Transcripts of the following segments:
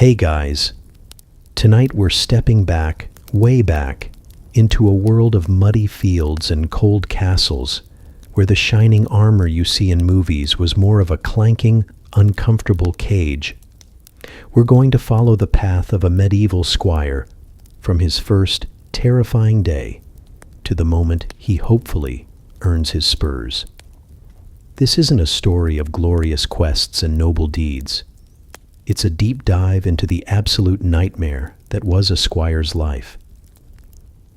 Hey guys, tonight we're stepping back, way back, into a world of muddy fields and cold castles, where the shining armor you see in movies was more of a clanking, uncomfortable cage. We're going to follow the path of a medieval squire, from his first terrifying day to the moment he hopefully earns his spurs. This isn't a story of glorious quests and noble deeds. It's a deep dive into the absolute nightmare that was a squire's life.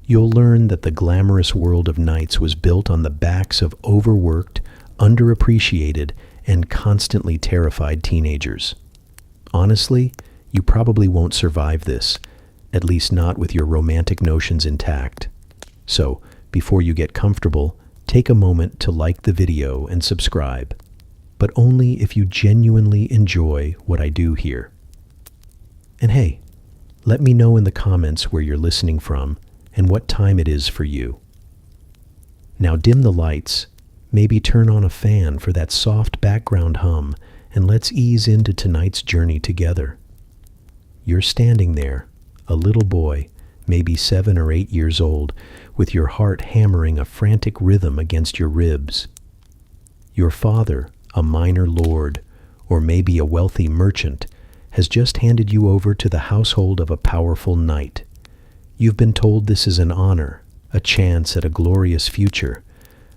You'll learn that the glamorous world of knights was built on the backs of overworked, underappreciated, and constantly terrified teenagers. Honestly, you probably won't survive this, at least not with your romantic notions intact. So, before you get comfortable, take a moment to like the video and subscribe, but only if you genuinely enjoy what I do here. And hey, let me know in the comments where you're listening from and what time it is for you. Now dim the lights, maybe turn on a fan for that soft background hum, and let's ease into tonight's journey together. You're standing there, a little boy, maybe 7 or 8 years old, with your heart hammering a frantic rhythm against your ribs. Your father, a minor lord, or maybe a wealthy merchant, has just handed you over to the household of a powerful knight. You've been told this is an honor, a chance at a glorious future,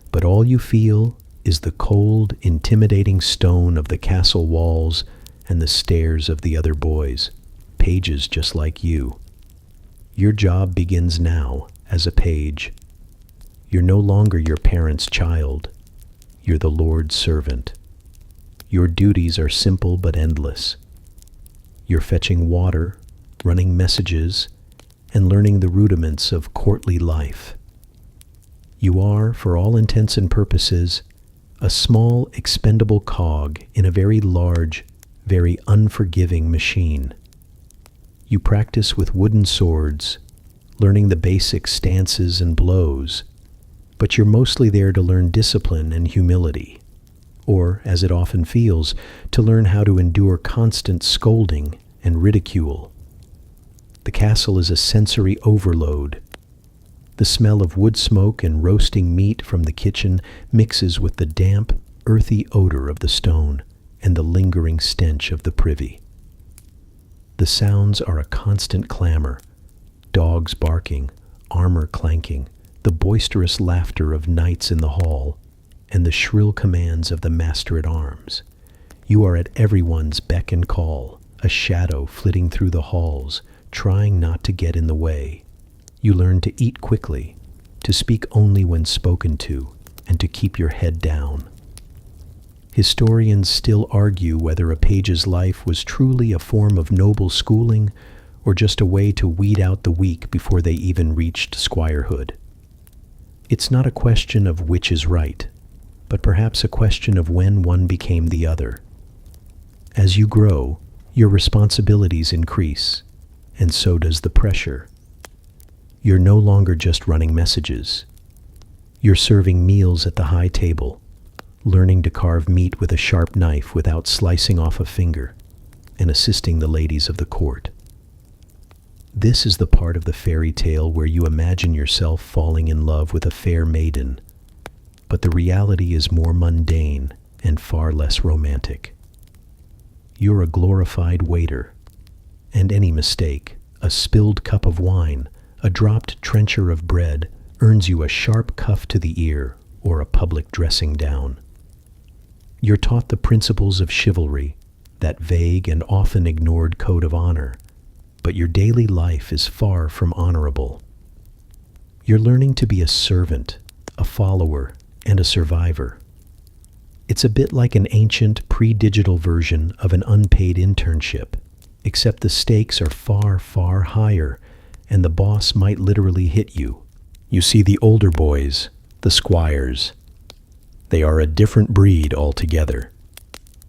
but all you feel is the cold, intimidating stone of the castle walls and the stares of the other boys, pages just like you. Your job begins now as a page. You're no longer your parents' child. You're the Lord's servant. Your duties are simple but endless. You're fetching water, running messages, and learning the rudiments of courtly life. You are, for all intents and purposes, a small, expendable cog in a very large, very unforgiving machine. You practice with wooden swords, learning the basic stances and blows, but you're mostly there to learn discipline and humility, or, as it often feels, to learn how to endure constant scolding and ridicule. The castle is a sensory overload. The smell of wood smoke and roasting meat from the kitchen mixes with the damp, earthy odor of the stone and the lingering stench of the privy. The sounds are a constant clamor, dogs barking, armor clanking, the boisterous laughter of knights in the hall, and the shrill commands of the master-at-arms. You are at everyone's beck and call, a shadow flitting through the halls, trying not to get in the way. You learn to eat quickly, to speak only when spoken to, and to keep your head down. Historians still argue whether a page's life was truly a form of noble schooling or just a way to weed out the weak before they even reached squirehood. It's not a question of which is right, but perhaps a question of when one became the other. As you grow, your responsibilities increase, and so does the pressure. You're no longer just running messages. You're serving meals at the high table, learning to carve meat with a sharp knife without slicing off a finger, and assisting the ladies of the court. This is the part of the fairy tale where you imagine yourself falling in love with a fair maiden, but the reality is more mundane and far less romantic. You're a glorified waiter, and any mistake, a spilled cup of wine, a dropped trencher of bread, earns you a sharp cuff to the ear or a public dressing down. You're taught the principles of chivalry, that vague and often ignored code of honor, but your daily life is far from honorable. You're learning to be a servant, a follower, and a survivor. It's a bit like an ancient, pre-digital version of an unpaid internship, except the stakes are far, far higher, and the boss might literally hit you. You see, the older boys, the squires, they are a different breed altogether.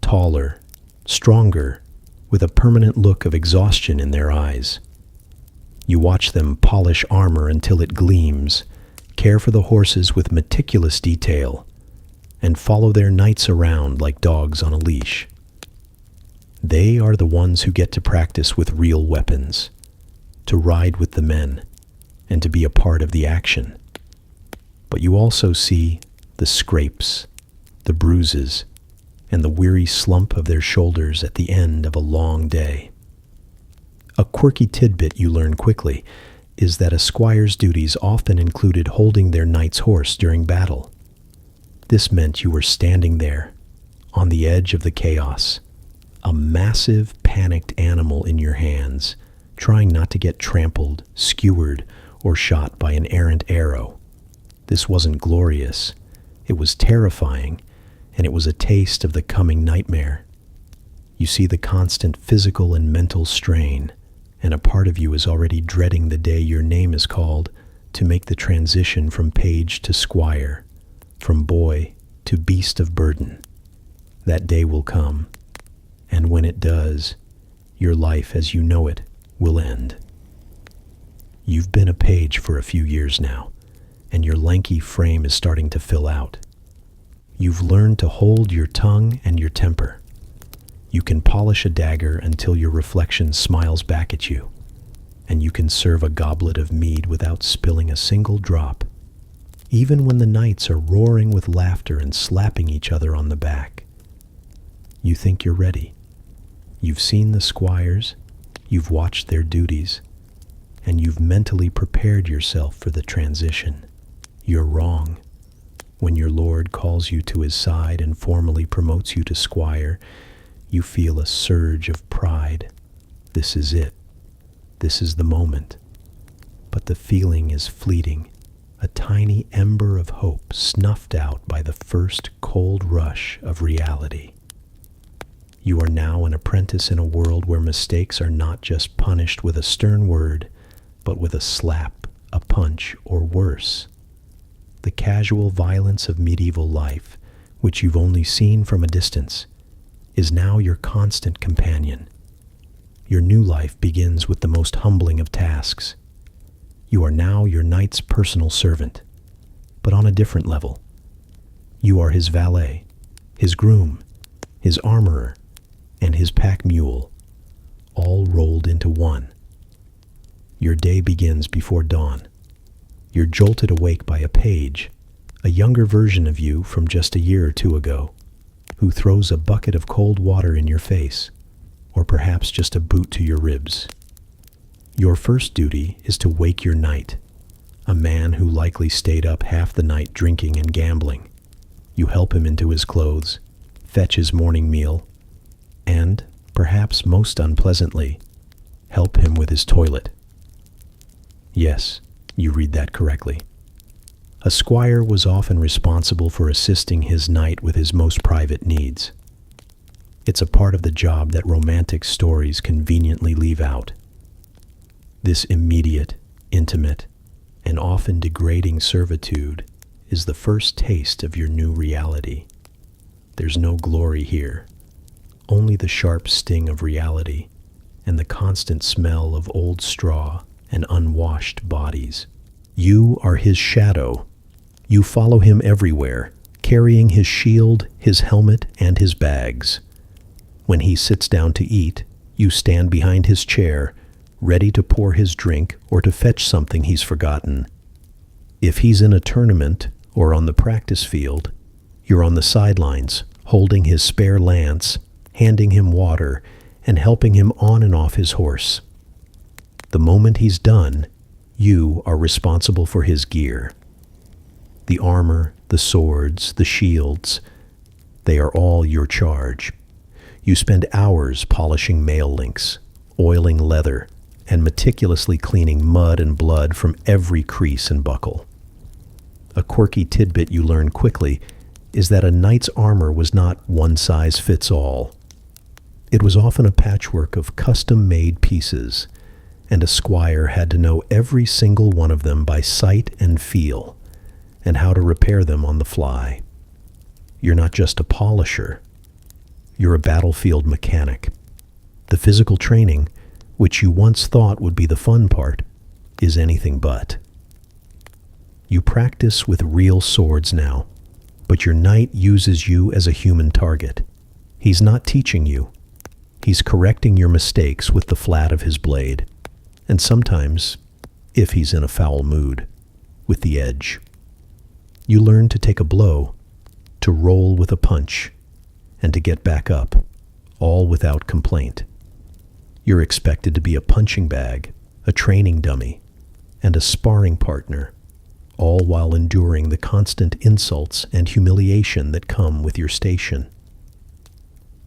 Taller, stronger, with a permanent look of exhaustion in their eyes. You watch them polish armor until it gleams, care for the horses with meticulous detail, and follow their knights around like dogs on a leash. They are the ones who get to practice with real weapons, to ride with the men, and to be a part of the action. But you also see the scrapes, the bruises, and the weary slump of their shoulders at the end of a long day. A quirky tidbit you learn quickly is that a squire's duties often included holding their knight's horse during battle. This meant you were standing there, on the edge of the chaos, a massive, panicked animal in your hands, trying not to get trampled, skewered, or shot by an errant arrow. This wasn't glorious. It was terrifying, and it was a taste of the coming nightmare. You see the constant physical and mental strain, and a part of you is already dreading the day your name is called to make the transition from page to squire, from boy to beast of burden. That day will come, and when it does, your life as you know it will end. You've been a page for a few years now, and your lanky frame is starting to fill out. You've learned to hold your tongue and your temper. You can polish a dagger until your reflection smiles back at you, and you can serve a goblet of mead without spilling a single drop, even when the knights are roaring with laughter and slapping each other on the back. You think you're ready. You've seen the squires, you've watched their duties, and you've mentally prepared yourself for the transition. You're wrong. When your lord calls you to his side and formally promotes you to squire, you feel a surge of pride. This is it. This is the moment. But the feeling is fleeting, a tiny ember of hope snuffed out by the first cold rush of reality. You are now an apprentice in a world where mistakes are not just punished with a stern word, but with a slap, a punch, or worse. The casual violence of medieval life, which you've only seen from a distance, is now your constant companion. Your new life begins with the most humbling of tasks. You are now your knight's personal servant, but on a different level. You are his valet, his groom, his armorer, and his pack mule, all rolled into one. Your day begins before dawn. You're jolted awake by a page, a younger version of you from just a year or two ago, who throws a bucket of cold water in your face, or perhaps just a boot to your ribs. Your first duty is to wake your knight, a man who likely stayed up half the night drinking and gambling. You help him into his clothes, fetch his morning meal, and, perhaps most unpleasantly, help him with his toilet. Yes, you read that correctly. A squire was often responsible for assisting his knight with his most private needs. It's a part of the job that romantic stories conveniently leave out. This immediate, intimate, and often degrading servitude is the first taste of your new reality. There's no glory here, only the sharp sting of reality and the constant smell of old straw and unwashed bodies. You are his shadow. You follow him everywhere, carrying his shield, his helmet, and his bags. When he sits down to eat, you stand behind his chair, ready to pour his drink or to fetch something he's forgotten. If he's in a tournament or on the practice field, you're on the sidelines, holding his spare lance, handing him water, and helping him on and off his horse. The moment he's done, you are responsible for his gear. The armor, the swords, the shields, they are all your charge. You spend hours polishing mail links, oiling leather, and meticulously cleaning mud and blood from every crease and buckle. A quirky tidbit you learn quickly is that a knight's armor was not one size fits all. It was often a patchwork of custom-made pieces, and a squire had to know every single one of them by sight and feel, and how to repair them on the fly. You're not just a polisher, you're a battlefield mechanic. The physical training, which you once thought would be the fun part, is anything but. You practice with real swords now, but your knight uses you as a human target. He's not teaching you. He's correcting your mistakes with the flat of his blade, and sometimes, if he's in a foul mood, with the edge. You learn to take a blow, to roll with a punch, and to get back up, all without complaint. You're expected to be a punching bag, a training dummy, and a sparring partner, all while enduring the constant insults and humiliation that come with your station.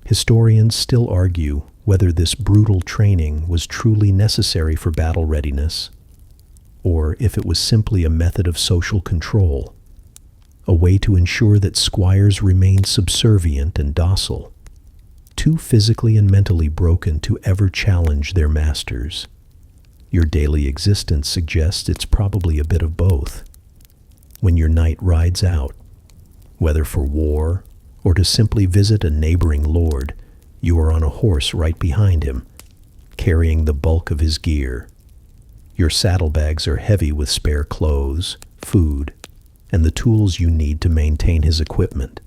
Historians still argue whether this brutal training was truly necessary for battle readiness, or if it was simply a method of social control, a way to ensure that squires remained subservient and docile, too physically and mentally broken to ever challenge their masters. Your daily existence suggests it's probably a bit of both. When your knight rides out, whether for war or to simply visit a neighboring lord, you are on a horse right behind him, carrying the bulk of his gear. Your saddlebags are heavy with spare clothes, food, and the tools you need to maintain his equipment.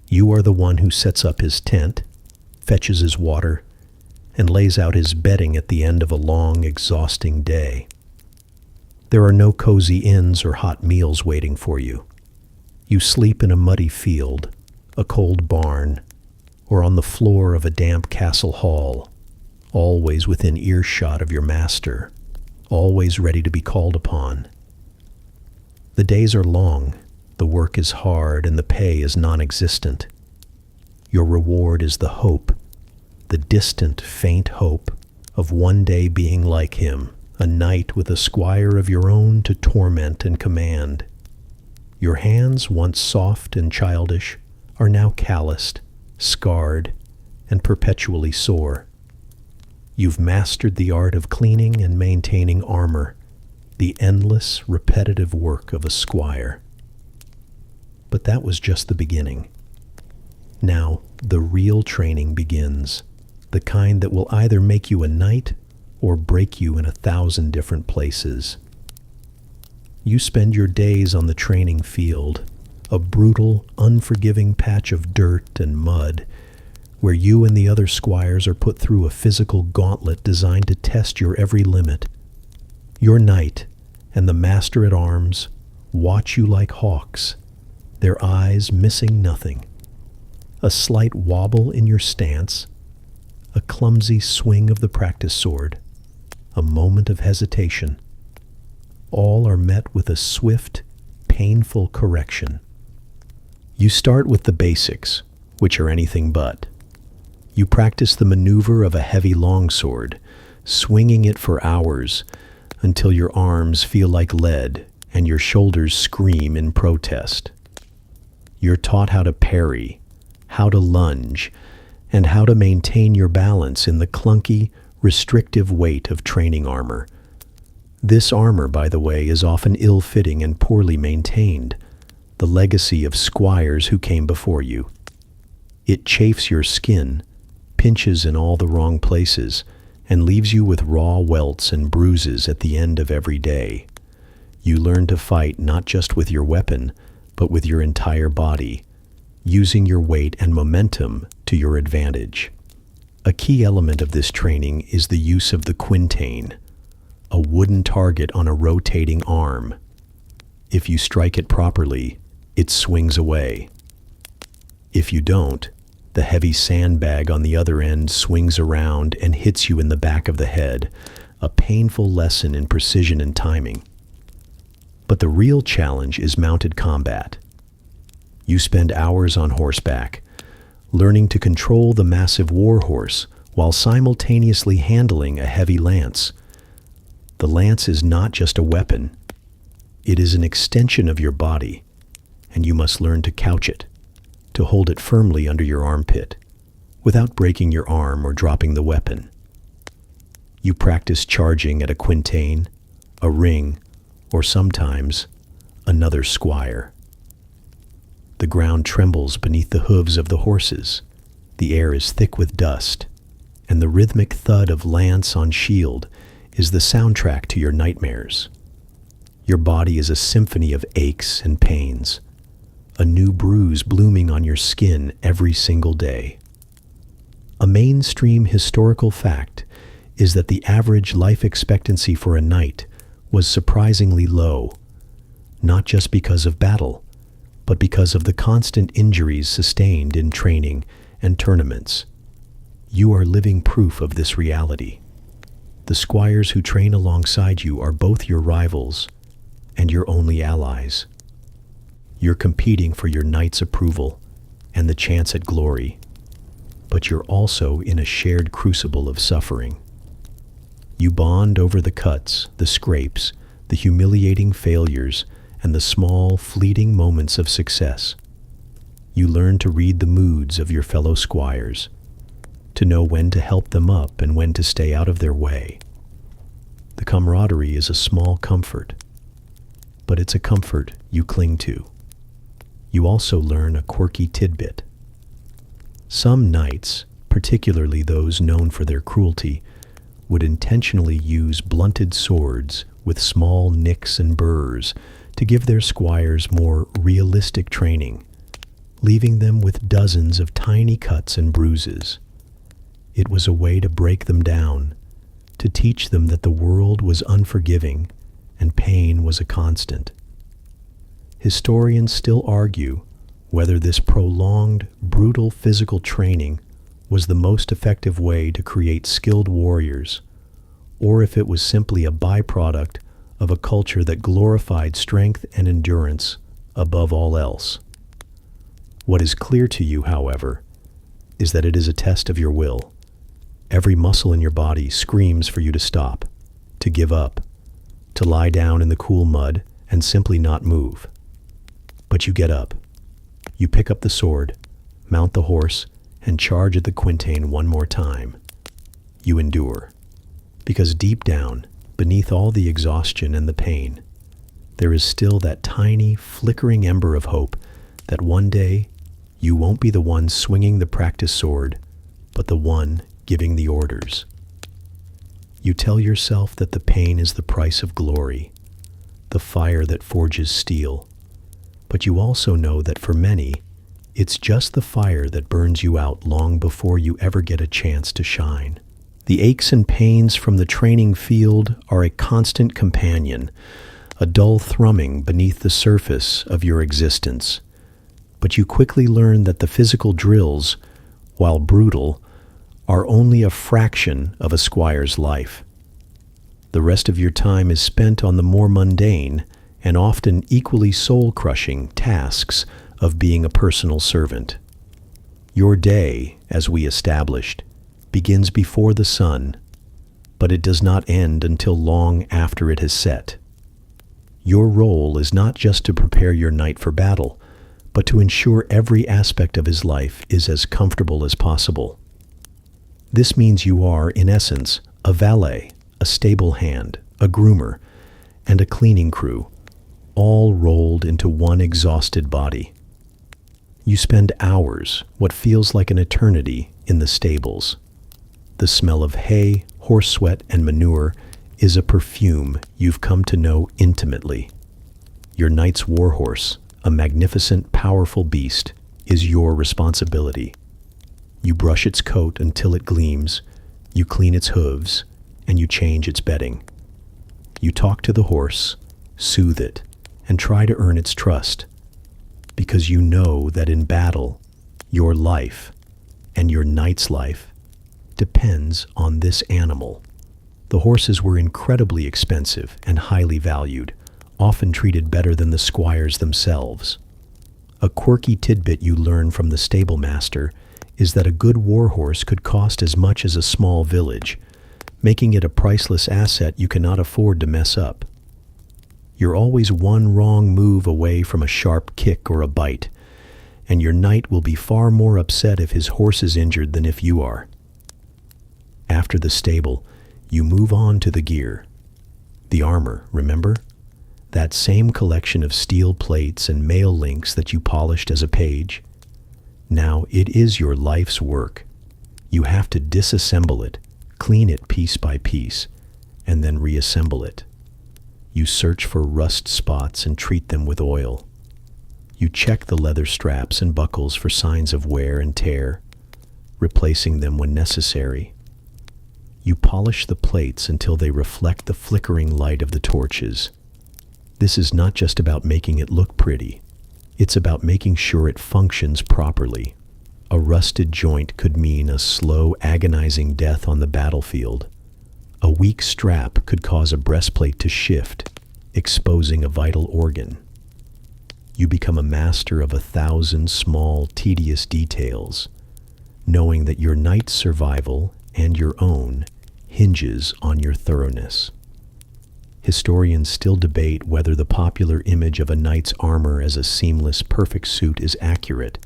You are the one who sets up his tent, fetches his water, and lays out his bedding at the end of a long, exhausting day. There are no cozy inns or hot meals waiting for you. You sleep in a muddy field, a cold barn, or on the floor of a damp castle hall, always within earshot of your master, always ready to be called upon. The days are long, the work is hard, and the pay is non-existent. Your reward is the hope, the distant, faint hope of one day being like him, a knight with a squire of your own to torment and command. Your hands, once soft and childish, are now calloused, scarred, and perpetually sore. You've mastered the art of cleaning and maintaining armor, the endless, repetitive work of a squire. But that was just the beginning. Now, the real training begins, the kind that will either make you a knight or break you in 1,000 different places. You spend your days on the training field, a brutal, unforgiving patch of dirt and mud, where you and the other squires are put through a physical gauntlet designed to test your every limit. Your knight and the master-at-arms watch you like hawks, their eyes missing nothing. A slight wobble in your stance, a clumsy swing of the practice sword, a moment of hesitation. All are met with a swift, painful correction. You start with the basics, which are anything but. You practice the maneuver of a heavy longsword, swinging it for hours until your arms feel like lead and your shoulders scream in protest. You're taught how to parry, how to lunge, and how to maintain your balance in the clunky, restrictive weight of training armor. This armor, by the way, is often ill-fitting and poorly maintained, the legacy of squires who came before you. It chafes your skin, pinches in all the wrong places, and leaves you with raw welts and bruises at the end of every day. You learn to fight not just with your weapon, but with your entire body, using your weight and momentum to your advantage. A key element of this training is the use of the quintain, a wooden target on a rotating arm. If you strike it properly, it swings away. If you don't, the heavy sandbag on the other end swings around and hits you in the back of the head, a painful lesson in precision and timing. But the real challenge is mounted combat. You spend hours on horseback, learning to control the massive war horse while simultaneously handling a heavy lance. The lance is not just a weapon. It is an extension of your body, and you must learn to couch it, to hold it firmly under your armpit, without breaking your arm or dropping the weapon. You practice charging at a quintain, a ring, or sometimes another squire. The ground trembles beneath the hooves of the horses, the air is thick with dust, and the rhythmic thud of lance on shield is the soundtrack to your nightmares. Your body is a symphony of aches and pains, a new bruise blooming on your skin every single day. A mainstream historical fact is that the average life expectancy for a knight was surprisingly low, not just because of battle, but because of the constant injuries sustained in training and tournaments. You are living proof of this reality. The squires who train alongside you are both your rivals and your only allies. You're competing for your knight's approval and the chance at glory, but you're also in a shared crucible of suffering. You bond over the cuts, the scrapes, the humiliating failures, and the small, fleeting moments of success. You learn to read the moods of your fellow squires, to know when to help them up and when to stay out of their way. The camaraderie is a small comfort, but it's a comfort you cling to. You also learn a quirky tidbit. Some knights, particularly those known for their cruelty, would intentionally use blunted swords with small nicks and burrs to give their squires more realistic training, leaving them with dozens of tiny cuts and bruises. It was a way to break them down, to teach them that the world was unforgiving and pain was a constant. Historians still argue whether this prolonged, brutal physical training was the most effective way to create skilled warriors, or if it was simply a byproduct of a culture that glorified strength and endurance above all else. What is clear to you, however, is that it is a test of your will. Every muscle in your body screams for you to stop, to give up, to lie down in the cool mud and simply not move. But you get up. You pick up the sword, mount the horse, and charge at the quintain one more time. You endure. Because deep down, beneath all the exhaustion and the pain, there is still that tiny, flickering ember of hope that one day you won't be the one swinging the practice sword, but the one giving the orders. You tell yourself that the pain is the price of glory, the fire that forges steel. But you also know that for many, it's just the fire that burns you out long before you ever get a chance to shine. The aches and pains from the training field are a constant companion, a dull thrumming beneath the surface of your existence. But you quickly learn that the physical drills, while brutal, are only a fraction of a squire's life. The rest of your time is spent on the more mundane and often equally soul-crushing tasks of being a personal servant. Your day, as we established, begins before the sun, but it does not end until long after it has set. Your role is not just to prepare your knight for battle, but to ensure every aspect of his life is as comfortable as possible. This means you are, in essence, a valet, a stable hand, a groomer, and a cleaning crew, all rolled into one exhausted body. You spend hours, what feels like an eternity, in the stables. The smell of hay, horse sweat, and manure is a perfume you've come to know intimately. Your knight's warhorse, a magnificent, powerful beast, is your responsibility. You brush its coat until it gleams, you clean its hooves, and you change its bedding. You talk to the horse, soothe it, and try to earn its trust, because you know that in battle, your life and your knight's life depends on this animal. The horses were incredibly expensive and highly valued, often treated better than the squires themselves. A quirky tidbit you learn from the stable master is that a good warhorse could cost as much as a small village, making it a priceless asset you cannot afford to mess up. You're always one wrong move away from a sharp kick or a bite, and your knight will be far more upset if his horse is injured than if you are. After the stable, you move on to the gear. The armor, remember? That same collection of steel plates and mail links that you polished as a page? Now it is your life's work. You have to disassemble it, clean it piece by piece, and then reassemble it. You search for rust spots and treat them with oil. You check the leather straps and buckles for signs of wear and tear. replacing them when necessary. You polish the plates until they reflect the flickering light of the torches. This is not just about making it look pretty. It's about making sure it functions properly. A rusted joint could mean a slow, agonizing death on the battlefield. A weak strap could cause a breastplate to shift, exposing a vital organ. You become a master of 1,000 small, tedious details, knowing that your knight's survival and your own hinges on your thoroughness. Historians still debate whether the popular image of a knight's armor as a seamless, perfect suit is accurate,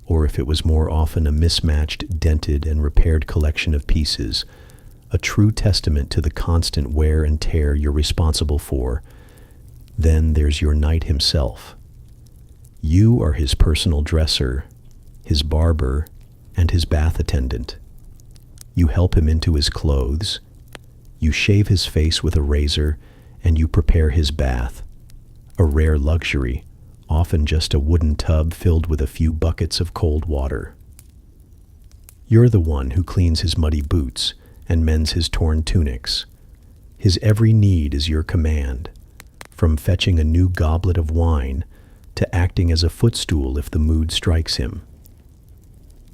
or if it was more often a mismatched, dented, and repaired collection of pieces, a true testament to the constant wear and tear you're responsible for. Then there's your knight himself. You are his personal dresser, his barber, and his bath attendant. You help him into his clothes, you shave his face with a razor, and you prepare his bath, a rare luxury, often just a wooden tub filled with a few buckets of cold water. You're the one who cleans his muddy boots and mends his torn tunics. His every need is your command, from fetching a new goblet of wine to acting as a footstool if the mood strikes him.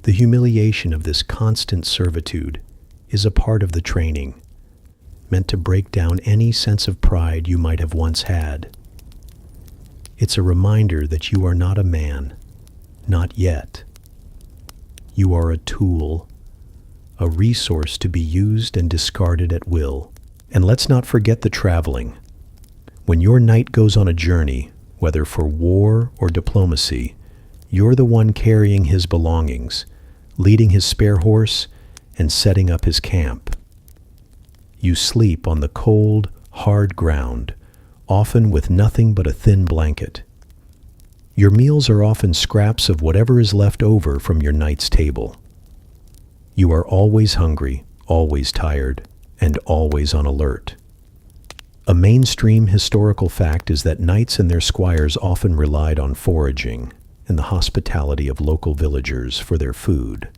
The humiliation of this constant servitude is a part of the training, meant to break down any sense of pride you might have once had. It's a reminder that you are not a man, not yet. You are a tool, a resource to be used and discarded at will. And let's not forget the traveling. When your knight goes on a journey, whether for war or diplomacy, you're the one carrying his belongings, leading his spare horse, and setting up his camp. You sleep on the cold, hard ground, often with nothing but a thin blanket. Your meals are often scraps of whatever is left over from your knight's table. You are always hungry, always tired, and always on alert. A mainstream historical fact is that knights and their squires often relied on foraging and the hospitality of local villagers for their food,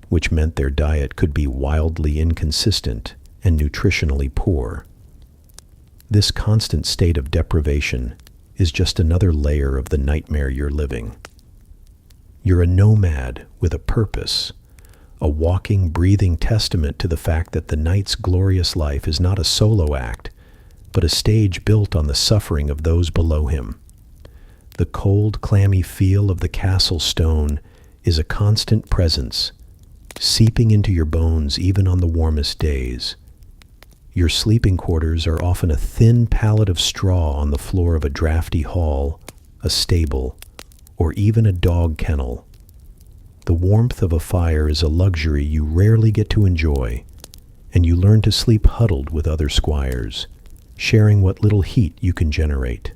which meant their diet could be wildly inconsistent and nutritionally poor. This constant state of deprivation is just another layer of the nightmare you're living. You're a nomad with a purpose, a walking, breathing testament to the fact that the knight's glorious life is not a solo act, but a stage built on the suffering of those below him. The cold, clammy feel of the castle stone is a constant presence, seeping into your bones even on the warmest days. Your sleeping quarters are often a thin pallet of straw on the floor of a drafty hall, a stable, or even a dog kennel. The warmth of a fire is a luxury you rarely get to enjoy, and you learn to sleep huddled with other squires, sharing what little heat you can generate.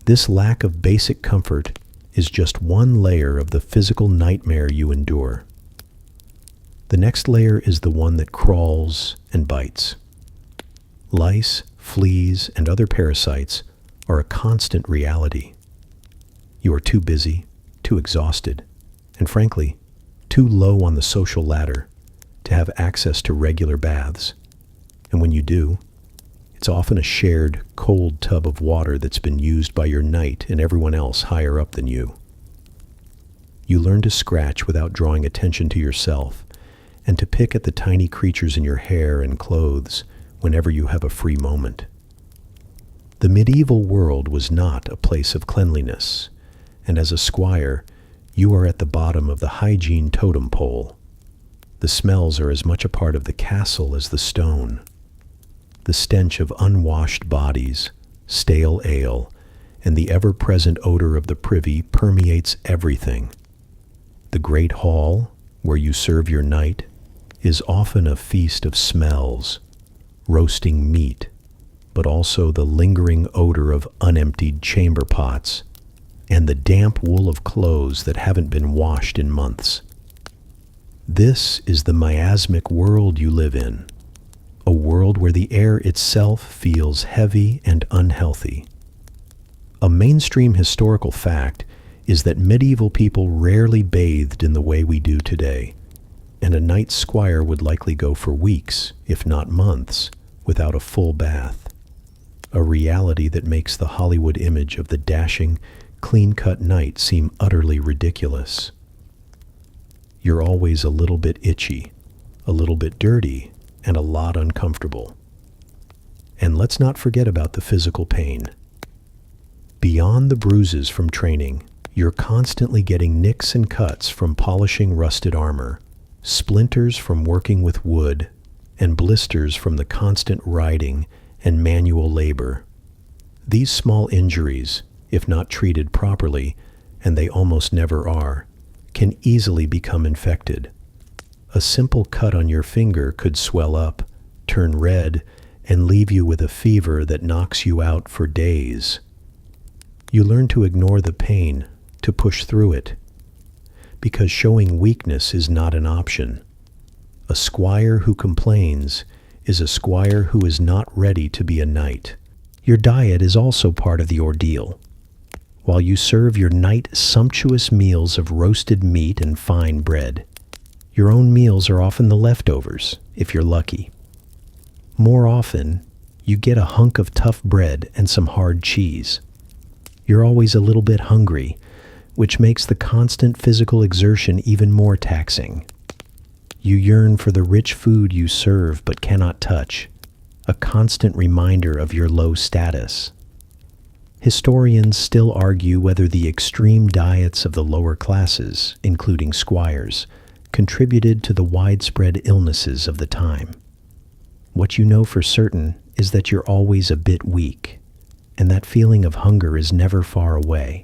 This lack of basic comfort is just one layer of the physical nightmare you endure. The next layer is the one that crawls and bites. Lice, fleas, and other parasites are a constant reality. You are too busy, too exhausted, and frankly, too low on the social ladder to have access to regular baths. And when you do, it's often a shared, cold tub of water that's been used by your knight and everyone else higher up than you. You learn to scratch without drawing attention to yourself, and to pick at the tiny creatures in your hair and clothes whenever you have a free moment. The medieval world was not a place of cleanliness, and as a squire, you are at the bottom of the hygiene totem pole. The smells are as much a part of the castle as the stone. The stench of unwashed bodies, stale ale, and the ever-present odor of the privy permeates everything. The great hall, where you serve your knight, is often a feast of smells, roasting meat, but also the lingering odor of unemptied chamber pots and the damp wool of clothes that haven't been washed in months. This is the miasmic world you live in, a world where the air itself feels heavy and unhealthy. A mainstream historical fact is that medieval people rarely bathed in the way we do today, and a knight's squire would likely go for weeks, if not months, without a full bath. A reality that makes the Hollywood image of the dashing, clean-cut knight seem utterly ridiculous. You're always a little bit itchy, a little bit dirty, and a lot uncomfortable. And let's not forget about the physical pain. Beyond the bruises from training, you're constantly getting nicks and cuts from polishing rusted armor, splinters from working with wood, and blisters from the constant riding and manual labor. These small injuries, if not treated properly, and they almost never are, can easily become infected. A simple cut on your finger could swell up, turn red, and leave you with a fever that knocks you out for days. You learn to ignore the pain, to push through it, because showing weakness is not an option. A squire who complains is a squire who is not ready to be a knight. Your diet is also part of the ordeal. While you serve your knight sumptuous meals of roasted meat and fine bread, your own meals are often the leftovers, if you're lucky. More often, you get a hunk of tough bread and some hard cheese. You're always a little bit hungry, which makes the constant physical exertion even more taxing. You yearn for the rich food you serve but cannot touch, a constant reminder of your low status. Historians still argue whether the extreme diets of the lower classes, including squires, contributed to the widespread illnesses of the time. What you know for certain is that you're always a bit weak, and that feeling of hunger is never far away.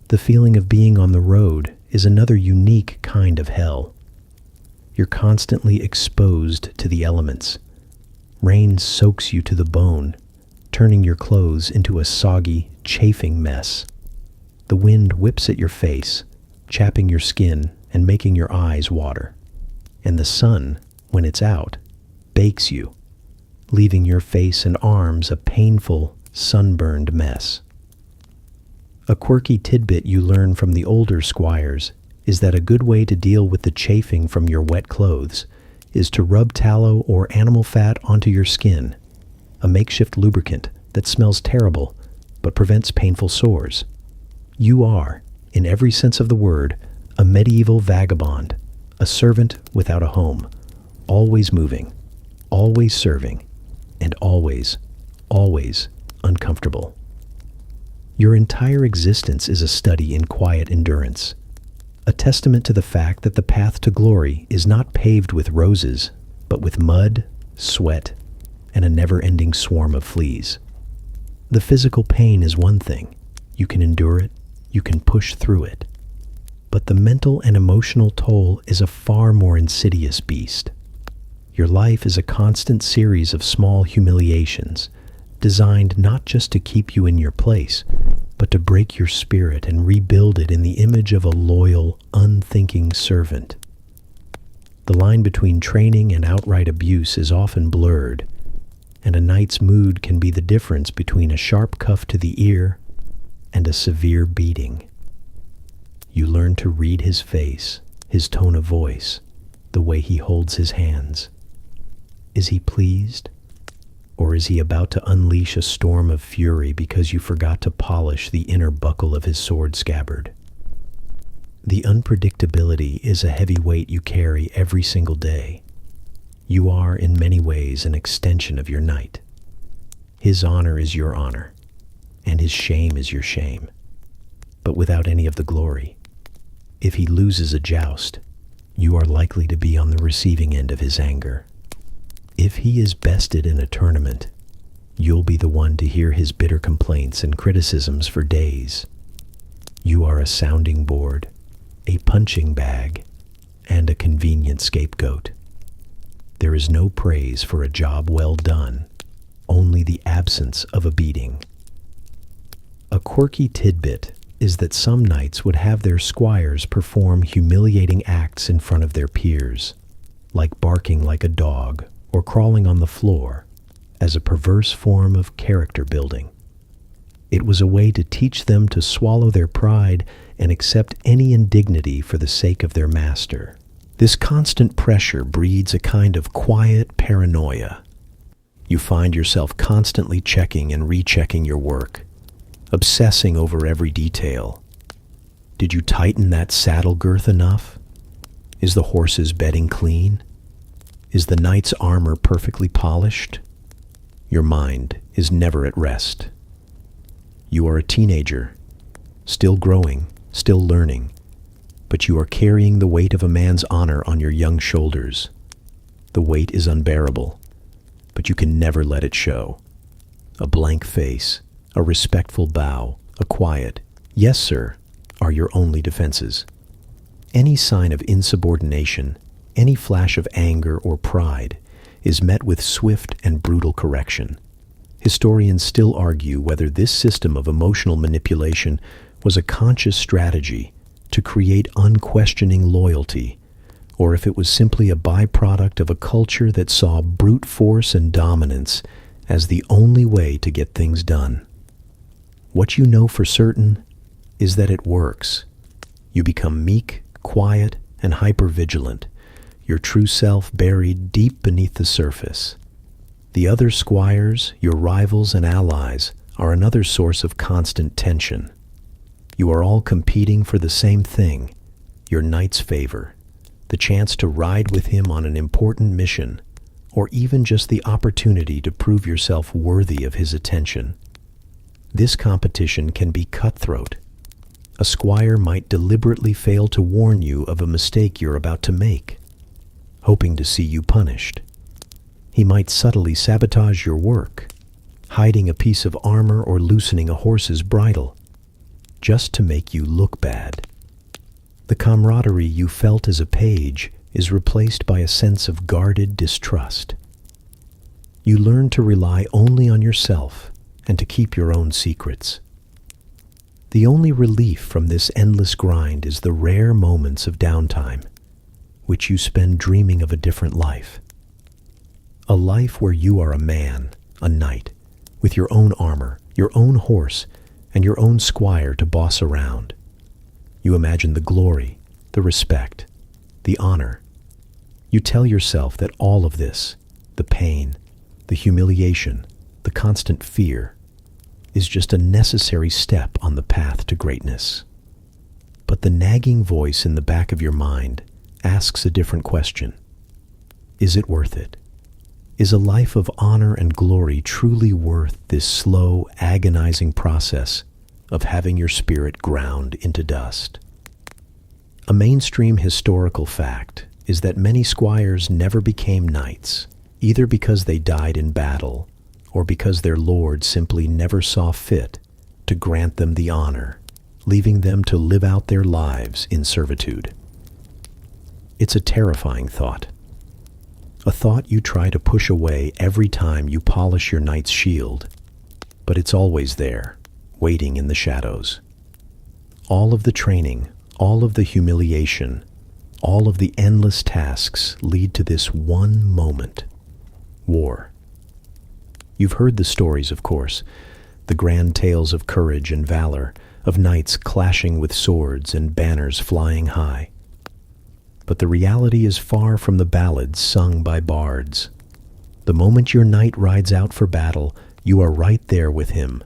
The feeling of being on the road is another unique kind of hell. You're constantly exposed to the elements. Rain soaks you to the bone, turning your clothes into a soggy, chafing mess. The wind whips at your face, chapping your skin and making your eyes water. And the sun, when it's out, bakes you, leaving your face and arms a painful, sunburned mess. A quirky tidbit you learn from the older squires is that a good way to deal with the chafing from your wet clothes is to rub tallow or animal fat onto your skin, a makeshift lubricant that smells terrible but prevents painful sores. You are, in every sense of the word, a medieval vagabond, a servant without a home, always moving, always serving, and always, always uncomfortable. Your entire existence is a study in quiet endurance, a testament to the fact that the path to glory is not paved with roses, but with mud, sweat, and a never-ending swarm of fleas. The physical pain is one thing. You can endure it, you can push through it. But the mental and emotional toll is a far more insidious beast. Your life is a constant series of small humiliations, designed not just to keep you in your place, but to break your spirit and rebuild it in the image of a loyal, unthinking servant. The line between training and outright abuse is often blurred, and a knight's mood can be the difference between a sharp cuff to the ear and a severe beating. You learn to read his face, his tone of voice, the way he holds his hands. Is he pleased? Or is he about to unleash a storm of fury because you forgot to polish the inner buckle of his sword scabbard? The unpredictability is a heavy weight you carry every single day. You are, in many ways, an extension of your knight. His honor is your honor, and his shame is your shame, but without any of the glory. If he loses a joust, you are likely to be on the receiving end of his anger. If he is bested in a tournament, you'll be the one to hear his bitter complaints and criticisms for days. You are a sounding board, a punching bag, and a convenient scapegoat. There is no praise for a job well done, only the absence of a beating. A quirky tidbit is that some knights would have their squires perform humiliating acts in front of their peers, like barking like a dog or crawling on the floor, as a perverse form of character building. It was a way to teach them to swallow their pride and accept any indignity for the sake of their master. This constant pressure breeds a kind of quiet paranoia. You find yourself constantly checking and rechecking your work, obsessing over every detail. Did you tighten that saddle girth enough? Is the horse's bedding clean? Is the knight's armor perfectly polished? Your mind is never at rest. You are a teenager, still growing, still learning, but you are carrying the weight of a man's honor on your young shoulders. The weight is unbearable, but you can never let it show. A blank face, a respectful bow, a quiet, "Yes, sir," are your only defenses. Any sign of insubordination, any flash of anger or pride, is met with swift and brutal correction. Historians still argue whether this system of emotional manipulation was a conscious strategy to create unquestioning loyalty, or if it was simply a byproduct of a culture that saw brute force and dominance as the only way to get things done. What you know for certain is that it works. You become meek, quiet, and hypervigilant, your true self buried deep beneath the surface. The other squires, your rivals and allies, are another source of constant tension. You are all competing for the same thing, your knight's favor, the chance to ride with him on an important mission, or even just the opportunity to prove yourself worthy of his attention. This competition can be cutthroat. A squire might deliberately fail to warn you of a mistake you're about to make, hoping to see you punished. He might subtly sabotage your work, hiding a piece of armor or loosening a horse's bridle, just to make you look bad. The camaraderie you felt as a page is replaced by a sense of guarded distrust. You learn to rely only on yourself and to keep your own secrets. The only relief from this endless grind is the rare moments of downtime, which you spend dreaming of a different life. A life where you are a man, a knight, with your own armor, your own horse, and your own squire to boss around. You imagine the glory, the respect, the honor. You tell yourself that all of this, the pain, the humiliation, the constant fear, is just a necessary step on the path to greatness. But the nagging voice in the back of your mind asks a different question. Is it worth it? Is a life of honor and glory truly worth this slow, agonizing process of having your spirit ground into dust? A mainstream historical fact is that many squires never became knights, either because they died in battle or because their lord simply never saw fit to grant them the honor, leaving them to live out their lives in servitude. It's a terrifying thought. A thought you try to push away every time you polish your knight's shield, but it's always there, waiting in the shadows. All of the training, all of the humiliation, all of the endless tasks lead to this one moment: war. You've heard the stories, of course, the grand tales of courage and valor, of knights clashing with swords and banners flying high. But the reality is far from the ballads sung by bards. The moment your knight rides out for battle, you are right there with him,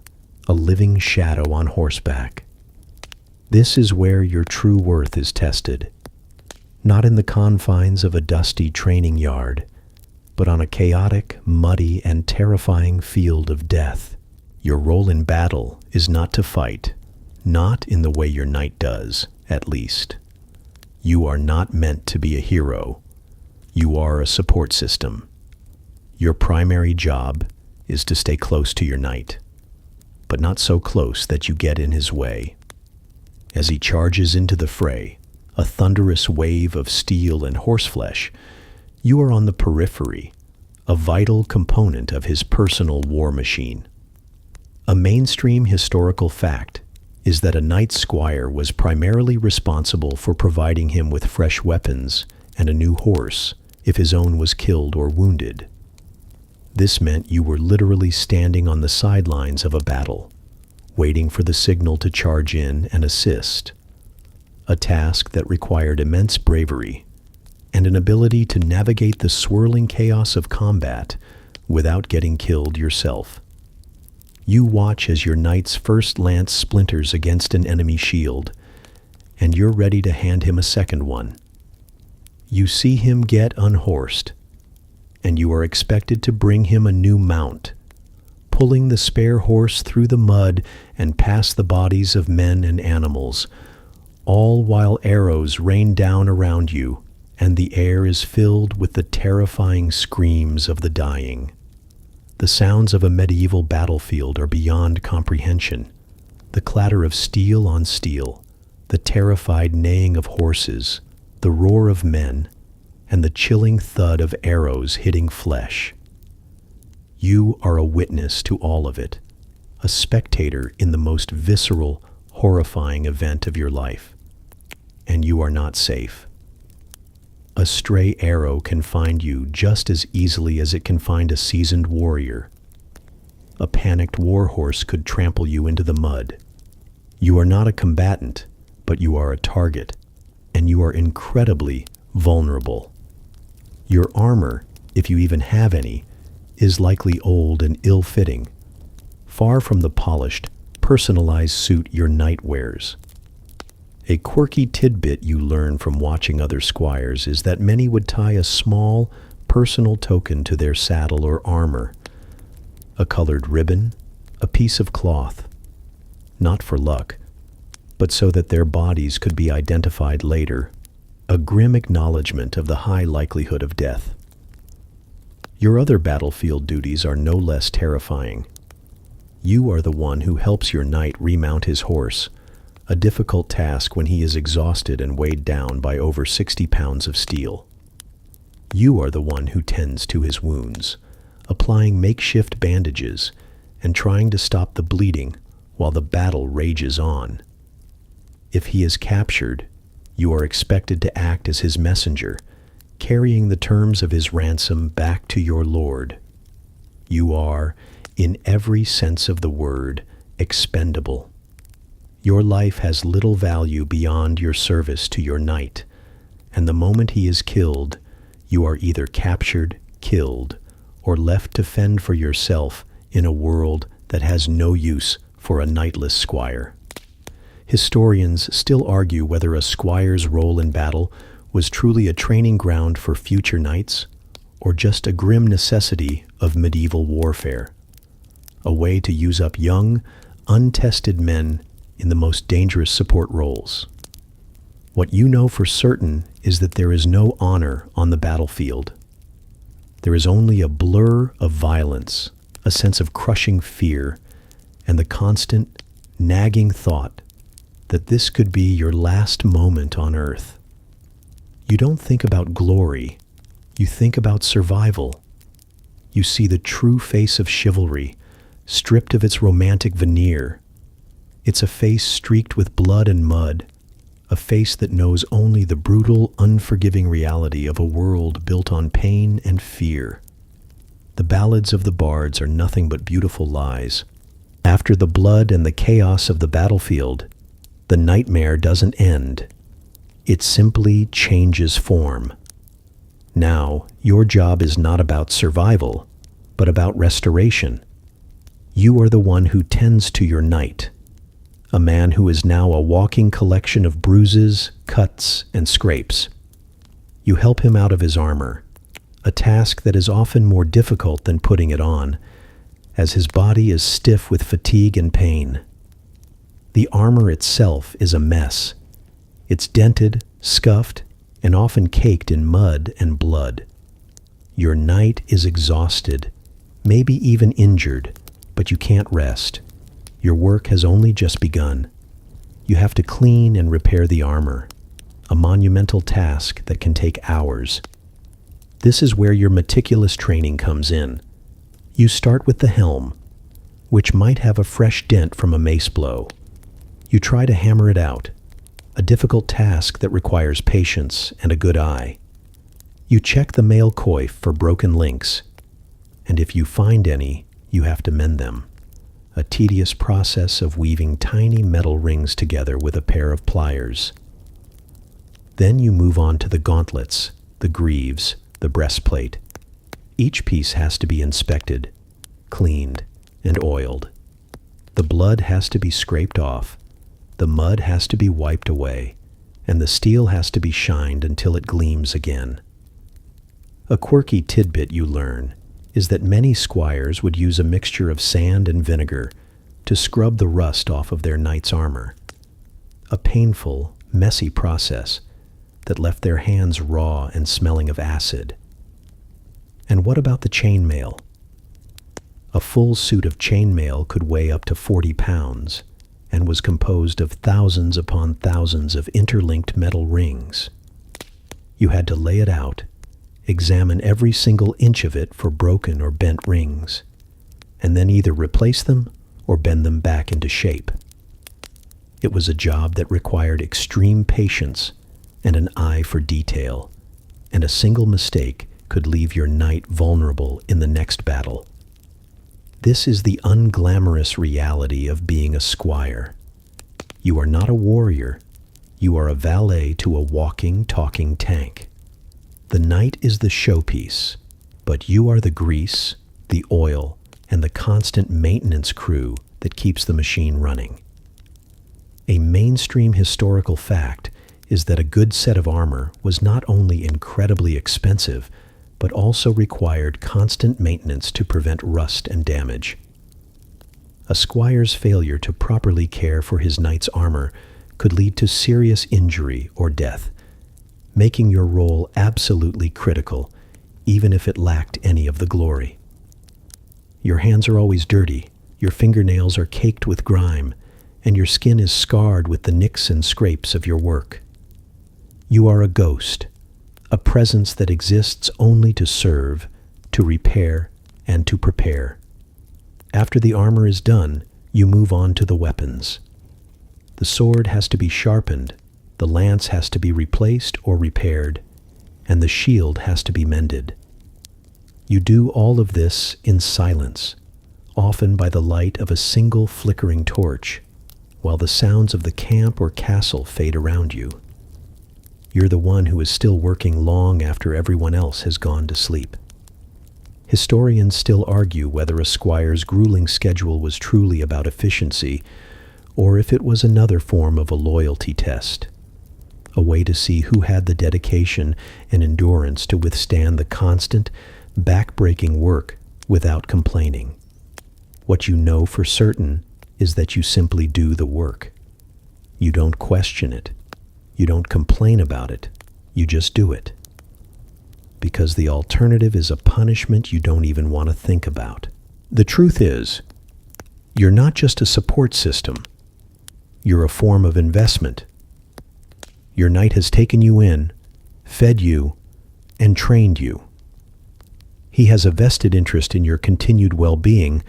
a living shadow on horseback. This is where your true worth is tested, not in the confines of a dusty training yard, but on a chaotic, muddy, and terrifying field of death. Your role in battle is not to fight, not in the way your knight does, at least. You are not meant to be a hero. You are a support system. Your primary job is to stay close to your knight, but not so close that you get in his way. As he charges into the fray, a thunderous wave of steel and horseflesh, you are on the periphery, a vital component of his personal war machine. A mainstream historical fact is that a knight squire was primarily responsible for providing him with fresh weapons and a new horse if his own was killed or wounded. This meant you were literally standing on the sidelines of a battle, waiting for the signal to charge in and assist, a task that required immense bravery and an ability to navigate the swirling chaos of combat without getting killed yourself. You watch as your knight's first lance splinters against an enemy shield, and you're ready to hand him a second one. You see him get unhorsed, and you are expected to bring him a new mount, pulling the spare horse through the mud and past the bodies of men and animals, all while arrows rain down around you and the air is filled with the terrifying screams of the dying. The sounds of a medieval battlefield are beyond comprehension. The clatter of steel on steel, the terrified neighing of horses, the roar of men, and the chilling thud of arrows hitting flesh. You are a witness to all of it, a spectator in the most visceral, horrifying event of your life. And you are not safe. A stray arrow can find you just as easily as it can find a seasoned warrior. A panicked warhorse could trample you into the mud. You are not a combatant, but you are a target, and you are incredibly vulnerable. Your armor, if you even have any, is likely old and ill-fitting, far from the polished, personalized suit your knight wears. A quirky tidbit you learn from watching other squires is that many would tie a small, personal token to their saddle or armor. A colored ribbon, a piece of cloth. Not for luck, but so that their bodies could be identified later. A grim acknowledgement of the high likelihood of death. Your other battlefield duties are no less terrifying. You are the one who helps your knight remount his horse, a difficult task when he is exhausted and weighed down by over 60 pounds of steel. You are the one who tends to his wounds, applying makeshift bandages and trying to stop the bleeding while the battle rages on. If he is captured, you are expected to act as his messenger, carrying the terms of his ransom back to your lord. You are, in every sense of the word, expendable. Your life has little value beyond your service to your knight, and the moment he is killed, you are either captured, killed, or left to fend for yourself in a world that has no use for a knightless squire. Historians still argue whether a squire's role in battle was truly a training ground for future knights, or just a grim necessity of medieval warfare, a way to use up young, untested men in the most dangerous support roles. What you know for certain is that there is no honor on the battlefield. There is only a blur of violence, a sense of crushing fear, and the constant, nagging thought that this could be your last moment on earth. You don't think about glory, you think about survival. You see the true face of chivalry, stripped of its romantic veneer. It's a face streaked with blood and mud, a face that knows only the brutal, unforgiving reality of a world built on pain and fear. The ballads of the bards are nothing but beautiful lies. After the blood and the chaos of the battlefield, the nightmare doesn't end. It simply changes form. Now, your job is not about survival, but about restoration. You are the one who tends to your knight, a man who is now a walking collection of bruises, cuts, and scrapes. You help him out of his armor, a task that is often more difficult than putting it on, as his body is stiff with fatigue and pain. The armor itself is a mess. It's dented, scuffed, and often caked in mud and blood. Your knight is exhausted, maybe even injured, but you can't rest. Your work has only just begun. You have to clean and repair the armor, a monumental task that can take hours. This is where your meticulous training comes in. You start with the helm, which might have a fresh dent from a mace blow. You try to hammer it out, a difficult task that requires patience and a good eye. You check the mail coif for broken links, and if you find any, you have to mend them. a tedious process of weaving tiny metal rings together with a pair of pliers. Then you move on to the gauntlets, the greaves, the breastplate. Each piece has to be inspected, cleaned, and oiled. The blood has to be scraped off, the mud has to be wiped away, and the steel has to be shined until it gleams again. A quirky tidbit you learn is that many squires would use a mixture of sand and vinegar to scrub the rust off of their knight's armor. A painful, messy process that left their hands raw and smelling of acid. And what about the chainmail? A full suit of chainmail could weigh up to 40 pounds and was composed of thousands upon thousands of interlinked metal rings. You had to lay it out, examine every single inch of it for broken or bent rings, and then either replace them or bend them back into shape. It was a job that required extreme patience and an eye for detail, and a single mistake could leave your knight vulnerable in the next battle. This is the unglamorous reality of being a squire. You are not a warrior. You are a valet to a walking, talking tank. The knight is the showpiece, but you are the grease, the oil, and the constant maintenance crew that keeps the machine running. A mainstream historical fact is that a good set of armor was not only incredibly expensive, but also required constant maintenance to prevent rust and damage. A squire's failure to properly care for his knight's armor could lead to serious injury or death, making your role absolutely critical, even if it lacked any of the glory. Your hands are always dirty, your fingernails are caked with grime, and your skin is scarred with the nicks and scrapes of your work. You are a ghost, a presence that exists only to serve, to repair, and to prepare. After the armor is done, you move on to the weapons. The sword has to be sharpened, the lance has to be replaced or repaired, and the shield has to be mended. You do all of this in silence, often by the light of a single flickering torch, while the sounds of the camp or castle fade around you. You're the one who is still working long after everyone else has gone to sleep. Historians still argue whether a squire's grueling schedule was truly about efficiency, or if it was another form of a loyalty test, a way to see who had the dedication and endurance to withstand the constant, back-breaking work without complaining. What you know for certain is that you simply do the work. You don't question it. You don't complain about it, you just do it. Because the alternative is a punishment you don't even want to think about. The truth is, you're not just a support system. You're a form of investment. Your knight has taken you in, fed you, and trained you. He has a vested interest in your continued well-being,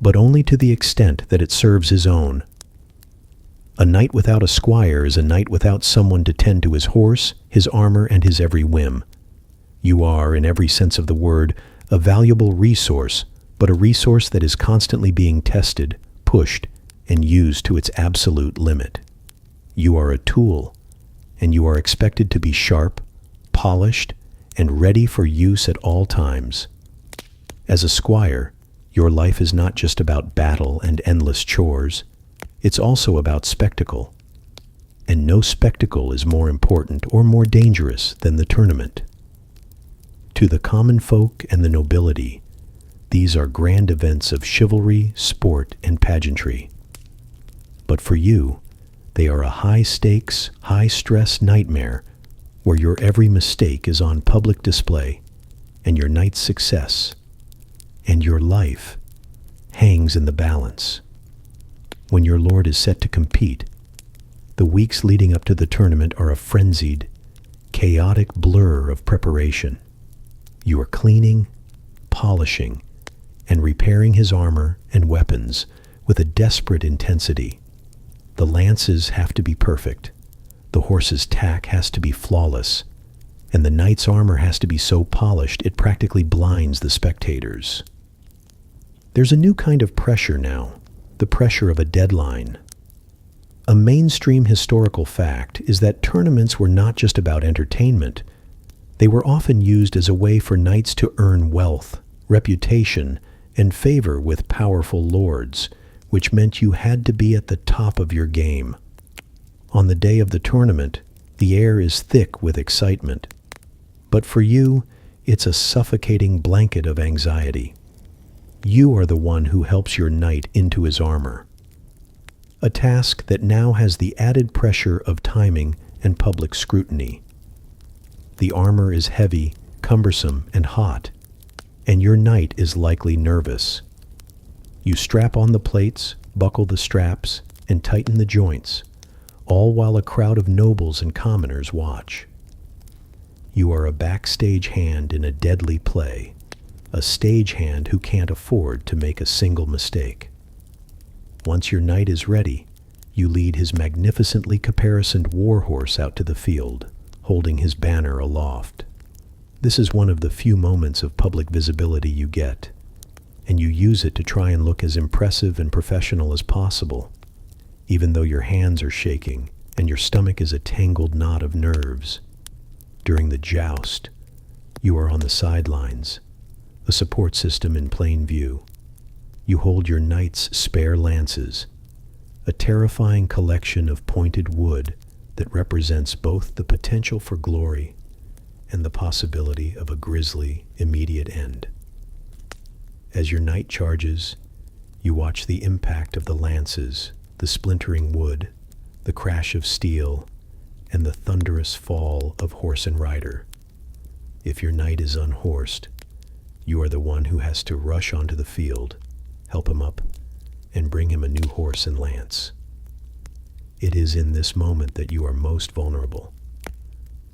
but only to the extent that it serves his own. A knight without a squire is a knight without someone to tend to his horse, his armor, and his every whim. You are, in every sense of the word, a valuable resource, but a resource that is constantly being tested, pushed, and used to its absolute limit. You are a tool, and you are expected to be sharp, polished, and ready for use at all times. As a squire, your life is not just about battle and endless chores. It's also about spectacle, and no spectacle is more important or more dangerous than the tournament. To the common folk and the nobility, these are grand events of chivalry, sport, and pageantry. But for you, they are a high-stakes, high-stress nightmare where your every mistake is on public display, and your knight's success, and your life, hangs in the balance. When your lord is set to compete, the weeks leading up to the tournament are a frenzied, chaotic blur of preparation. You are cleaning, polishing, and repairing his armor and weapons with a desperate intensity. The lances have to be perfect, the horse's tack has to be flawless, and the knight's armor has to be so polished it practically blinds the spectators. There's a new kind of pressure now, the pressure of a deadline. A mainstream historical fact is that tournaments were not just about entertainment. They were often used as a way for knights to earn wealth, reputation, and favor with powerful lords, which meant you had to be at the top of your game. On the day of the tournament, the air is thick with excitement. But for you, it's a suffocating blanket of anxiety. You are the one who helps your knight into his armor. A task that now has the added pressure of timing and public scrutiny. The armor is heavy, cumbersome, and hot, and your knight is likely nervous. You strap on the plates, buckle the straps, and tighten the joints, all while a crowd of nobles and commoners watch. You are a backstage hand in a deadly play, a stagehand who can't afford to make a single mistake. Once your knight is ready, you lead his magnificently caparisoned warhorse out to the field, holding his banner aloft. This is one of the few moments of public visibility you get, and you use it to try and look as impressive and professional as possible, even though your hands are shaking and your stomach is a tangled knot of nerves. During the joust, you are on the sidelines, a support system in plain view. You hold your knight's spare lances, a terrifying collection of pointed wood that represents both the potential for glory and the possibility of a grisly, immediate end. As your knight charges, you watch the impact of the lances, the splintering wood, the crash of steel, and the thunderous fall of horse and rider. If your knight is unhorsed, you are the one who has to rush onto the field, help him up, and bring him a new horse and lance. It is in this moment that you are most vulnerable.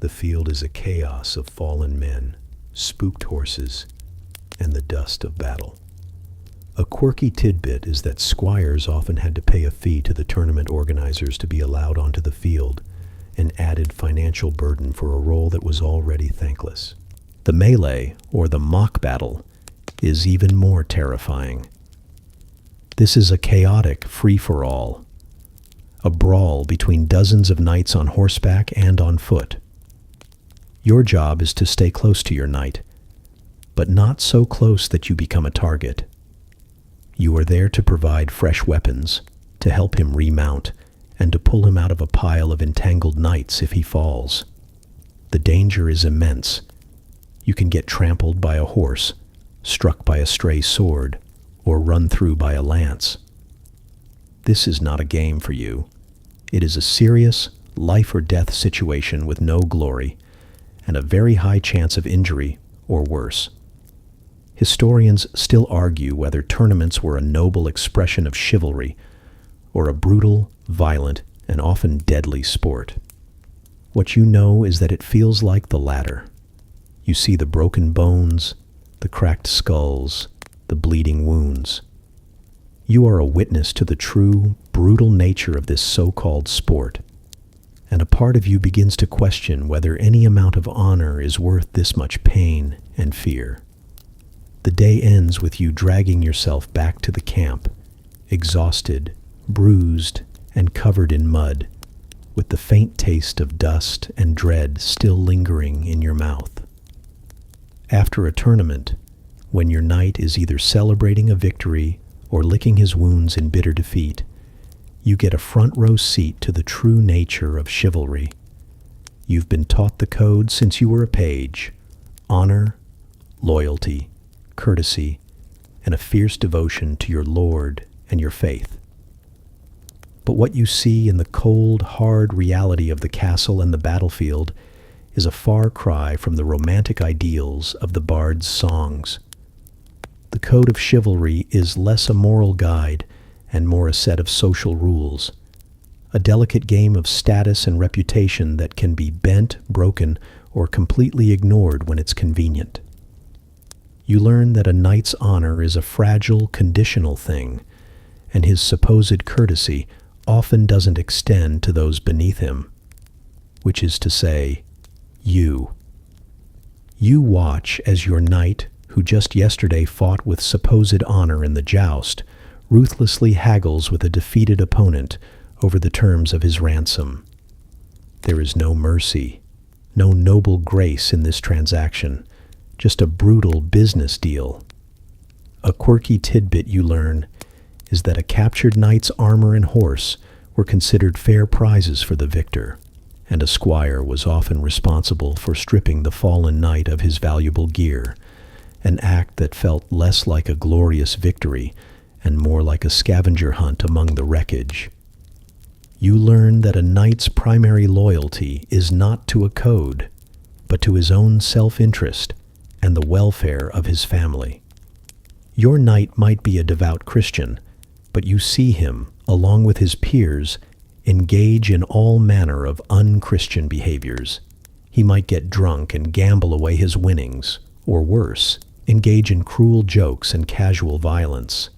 The field is a chaos of fallen men, spooked horses, and the dust of battle. A quirky tidbit is that squires often had to pay a fee to the tournament organizers to be allowed onto the field, an added financial burden for a role that was already thankless. The melee, or the mock battle, is even more terrifying. This is a chaotic free-for-all, a brawl between dozens of knights on horseback and on foot. Your job is to stay close to your knight, but not so close that you become a target. You are there to provide fresh weapons, to help him remount, and to pull him out of a pile of entangled knights if he falls. The danger is immense. You can get trampled by a horse, struck by a stray sword, or run through by a lance. This is not a game for you. It is a serious, life-or-death situation with no glory, and a very high chance of injury or worse. Historians still argue whether tournaments were a noble expression of chivalry or a brutal, violent, and often deadly sport. What you know is that it feels like the latter. You see the broken bones, the cracked skulls, the bleeding wounds. You are a witness to the true, brutal nature of this so-called sport, and a part of you begins to question whether any amount of honor is worth this much pain and fear. The day ends with you dragging yourself back to the camp, exhausted, bruised, and covered in mud, with the faint taste of dust and dread still lingering in your mouth. After a tournament, when your knight is either celebrating a victory or licking his wounds in bitter defeat, you get a front-row seat to the true nature of chivalry. You've been taught the code since you were a page: honor, loyalty, courtesy, and a fierce devotion to your lord and your faith. But what you see in the cold, hard reality of the castle and the battlefield is a far cry from the romantic ideals of the bard's songs. The code of chivalry is less a moral guide and more a set of social rules, a delicate game of status and reputation that can be bent, broken, or completely ignored when it's convenient. You learn that a knight's honor is a fragile, conditional thing, and his supposed courtesy often doesn't extend to those beneath him, which is to say, you. You watch as your knight, who just yesterday fought with supposed honor in the joust, ruthlessly haggles with a defeated opponent over the terms of his ransom. There is no mercy, no noble grace in this transaction, just a brutal business deal. A quirky tidbit you learn is that a captured knight's armor and horse were considered fair prizes for the victor, and a squire was often responsible for stripping the fallen knight of his valuable gear, an act that felt less like a glorious victory and more like a scavenger hunt among the wreckage. You learn that a knight's primary loyalty is not to a code, but to his own self-interest and the welfare of his family. Your knight might be a devout Christian, but you see him, along with his peers, engage in all manner of unchristian behaviors. He might get drunk and gamble away his winnings, or worse, engage in cruel jokes and casual violence.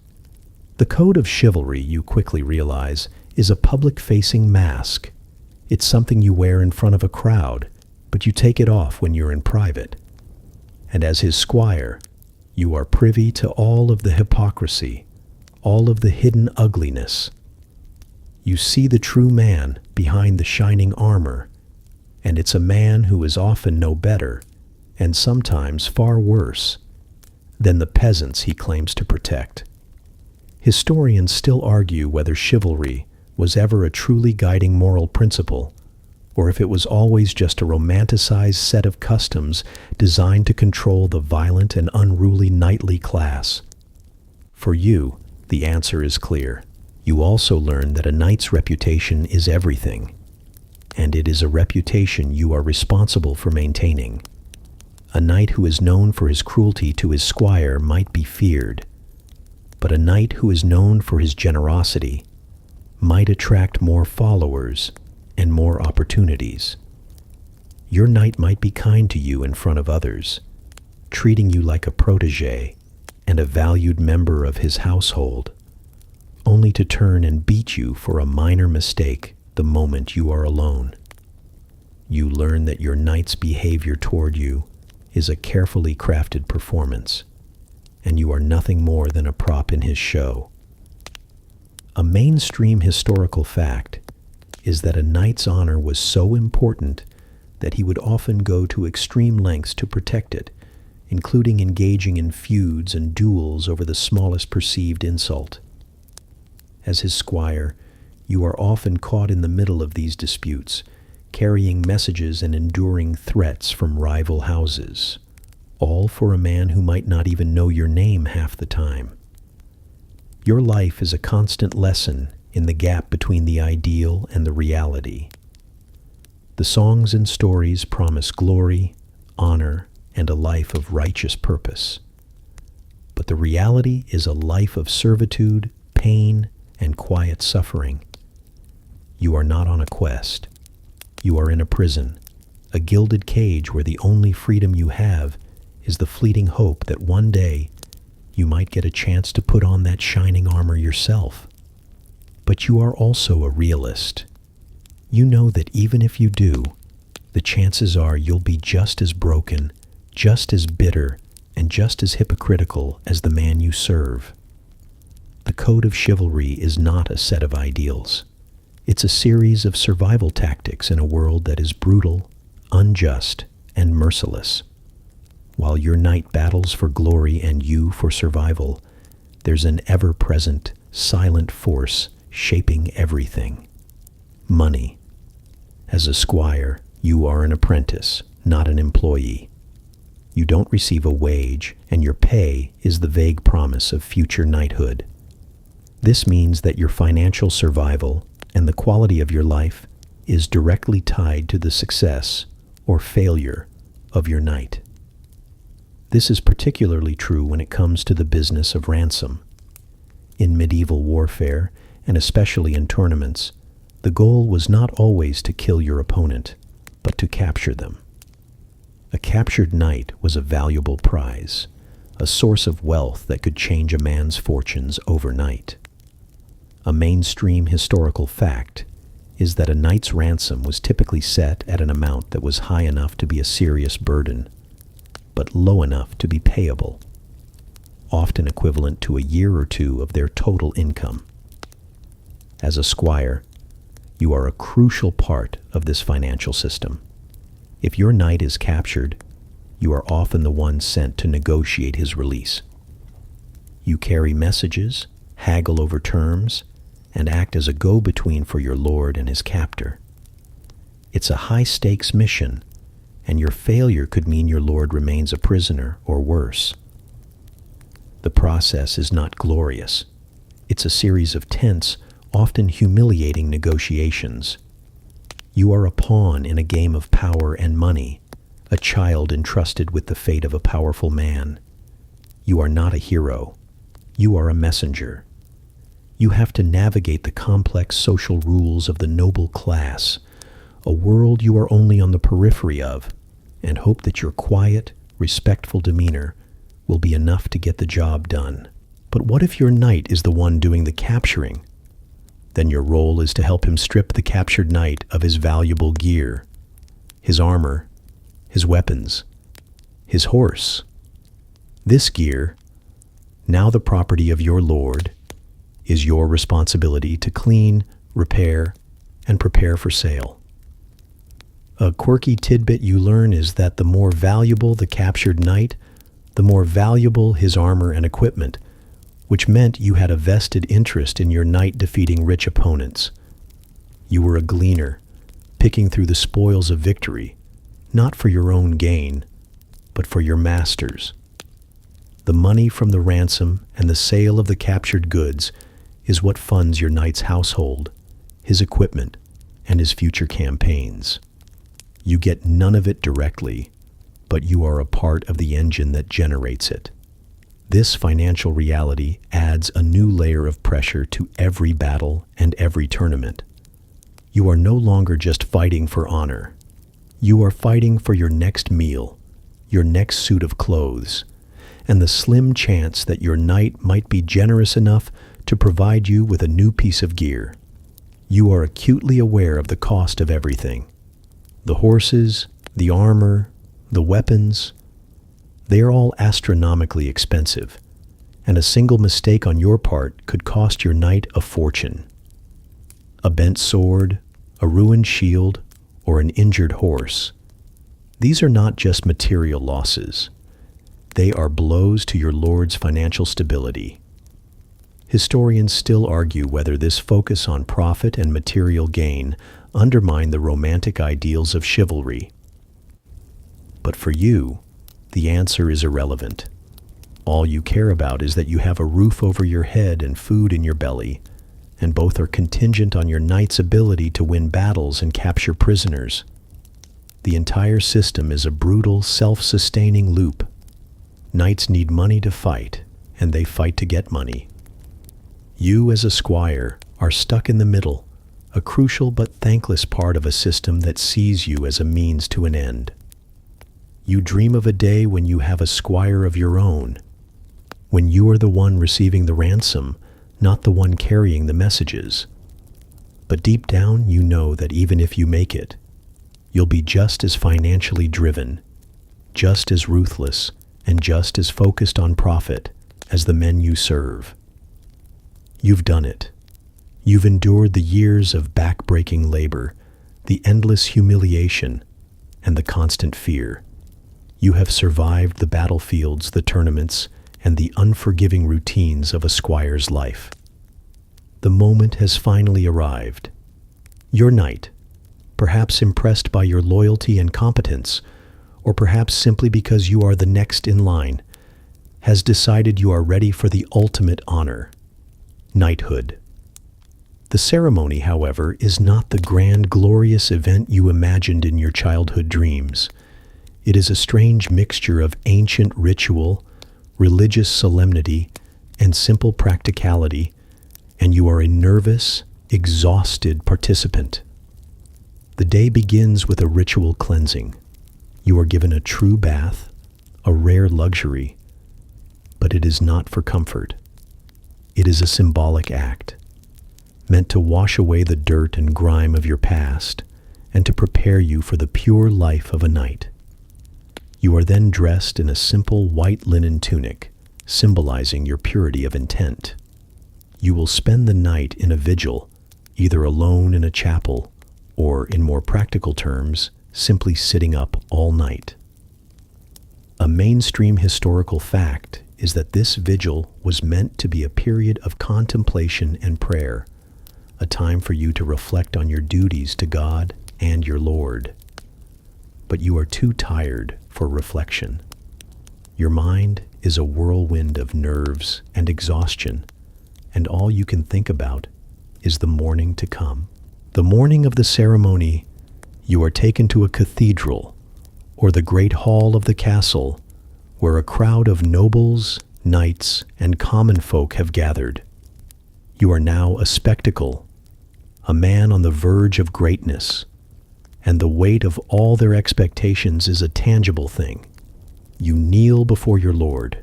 The code of chivalry, you quickly realize, is a public-facing mask. It's something you wear in front of a crowd, but you take it off when you're in private. And as his squire, you are privy to all of the hypocrisy, all of the hidden ugliness. You see the true man behind the shining armor, and it's a man who is often no better, and sometimes far worse, than the peasants he claims to protect. Historians still argue whether chivalry was ever a truly guiding moral principle, or if it was always just a romanticized set of customs designed to control the violent and unruly knightly class. For you, the answer is clear. You also learn that a knight's reputation is everything, and it is a reputation you are responsible for maintaining. A knight who is known for his cruelty to his squire might be feared, but a knight who is known for his generosity might attract more followers and more opportunities. Your knight might be kind to you in front of others, treating you like a protege and a valued member of his household, only to turn and beat you for a minor mistake the moment you are alone. You learn that your knight's behavior toward you is a carefully crafted performance, and you are nothing more than a prop in his show. A mainstream historical fact is that a knight's honor was so important that he would often go to extreme lengths to protect it, including engaging in feuds and duels over the smallest perceived insult. As his squire, you are often caught in the middle of these disputes, carrying messages and enduring threats from rival houses, all for a man who might not even know your name half the time. Your life is a constant lesson in the gap between the ideal and the reality. The songs and stories promise glory, honor, and a life of righteous purpose. But the reality is a life of servitude, pain, and quiet suffering. You are not on a quest. You are in a prison, a gilded cage where the only freedom you have is the fleeting hope that one day you might get a chance to put on that shining armor yourself. But you are also a realist. You know that even if you do, the chances are you'll be just as broken, just as bitter, and just as hypocritical as the man you serve. The code of chivalry is not a set of ideals. It's a series of survival tactics in a world that is brutal, unjust, and merciless. While your knight battles for glory and you for survival, there's an ever-present, silent force shaping everything. Money. As a squire, you are an apprentice, not an employee. You don't receive a wage, and your pay is the vague promise of future knighthood. This means that your financial survival and the quality of your life is directly tied to the success or failure of your knight. This is particularly true when it comes to the business of ransom. In medieval warfare, and especially in tournaments, the goal was not always to kill your opponent, but to capture them. A captured knight was a valuable prize, a source of wealth that could change a man's fortunes overnight. A mainstream historical fact is that a knight's ransom was typically set at an amount that was high enough to be a serious burden, but low enough to be payable. often equivalent to a year or two of their total income. As a squire, you are a crucial part of this financial system. If your knight is captured, you are often the one sent to negotiate his release. You carry messages, haggle over terms, and act as a go-between for your lord and his captor. It's a high-stakes mission, and your failure could mean your lord remains a prisoner or worse. The process is not glorious. It's a series of tense, often humiliating negotiations. You are a pawn in a game of power and money, a child entrusted with the fate of a powerful man. You are not a hero. You are a messenger. You have to navigate the complex social rules of the noble class, a world you are only on the periphery of, and hope that your quiet, respectful demeanor will be enough to get the job done. But what if your knight is the one doing the capturing? Then your role is to help him strip the captured knight of his valuable gear, his armor, his weapons, his horse. This gear, now the property of your lord, is your responsibility to clean, repair, and prepare for sale. A quirky tidbit you learn is that the more valuable the captured knight, the more valuable his armor and equipment, which meant you had a vested interest in your knight defeating rich opponents. You were a gleaner, picking through the spoils of victory, not for your own gain, but for your master's. The money from the ransom and the sale of the captured goods is what funds your knight's household, his equipment, and his future campaigns. You get none of it directly, but you are a part of the engine that generates it. This financial reality adds a new layer of pressure to every battle and every tournament. You are no longer just fighting for honor. You are fighting for your next meal, your next suit of clothes, and the slim chance that your knight might be generous enough to provide you with a new piece of gear. You are acutely aware of the cost of everything. The horses, the armor, the weapons, they are all astronomically expensive, and a single mistake on your part could cost your knight a fortune. A bent sword, a ruined shield, or an injured horse. These are not just material losses. They are blows to your lord's financial stability. Historians still argue whether this focus on profit and material gain undermine the romantic ideals of chivalry. But for you, the answer is irrelevant. All you care about is that you have a roof over your head and food in your belly, and both are contingent on your knight's ability to win battles and capture prisoners. The entire system is a brutal, self-sustaining loop. Knights need money to fight, and they fight to get money. You, as a squire, are stuck in the middle, a crucial but thankless part of a system that sees you as a means to an end. You dream of a day when you have a squire of your own, when you are the one receiving the ransom, not the one carrying the messages. But deep down, you know that even if you make it, you'll be just as financially driven, just as ruthless, and just as focused on profit as the men you serve. You've done it. You've endured the years of back-breaking labor, the endless humiliation, and the constant fear. You have survived the battlefields, the tournaments, and the unforgiving routines of a squire's life. The moment has finally arrived. Your knight, perhaps impressed by your loyalty and competence, or perhaps simply because you are the next in line, has decided you are ready for the ultimate honor, knighthood. The ceremony, however, is not the grand, glorious event you imagined in your childhood dreams. It is a strange mixture of ancient ritual, religious solemnity, and simple practicality, and you are a nervous, exhausted participant. The day begins with a ritual cleansing. You are given a true bath, a rare luxury, but it is not for comfort. It is a symbolic act, meant to wash away the dirt and grime of your past and to prepare you for the pure life of a knight. You are then dressed in a simple white linen tunic, symbolizing your purity of intent. You will spend the night in a vigil, either alone in a chapel, or, in more practical terms, simply sitting up all night. A mainstream historical fact is that this vigil was meant to be a period of contemplation and prayer, a time for you to reflect on your duties to God and your Lord. But you are too tired for reflection. Your mind is a whirlwind of nerves and exhaustion, and all you can think about is the morning to come. The morning of the ceremony, you are taken to a cathedral or the great hall of the castle, where a crowd of nobles, knights, and common folk have gathered. You are now a spectacle, a man on the verge of greatness, and the weight of all their expectations is a tangible thing. You kneel before your Lord.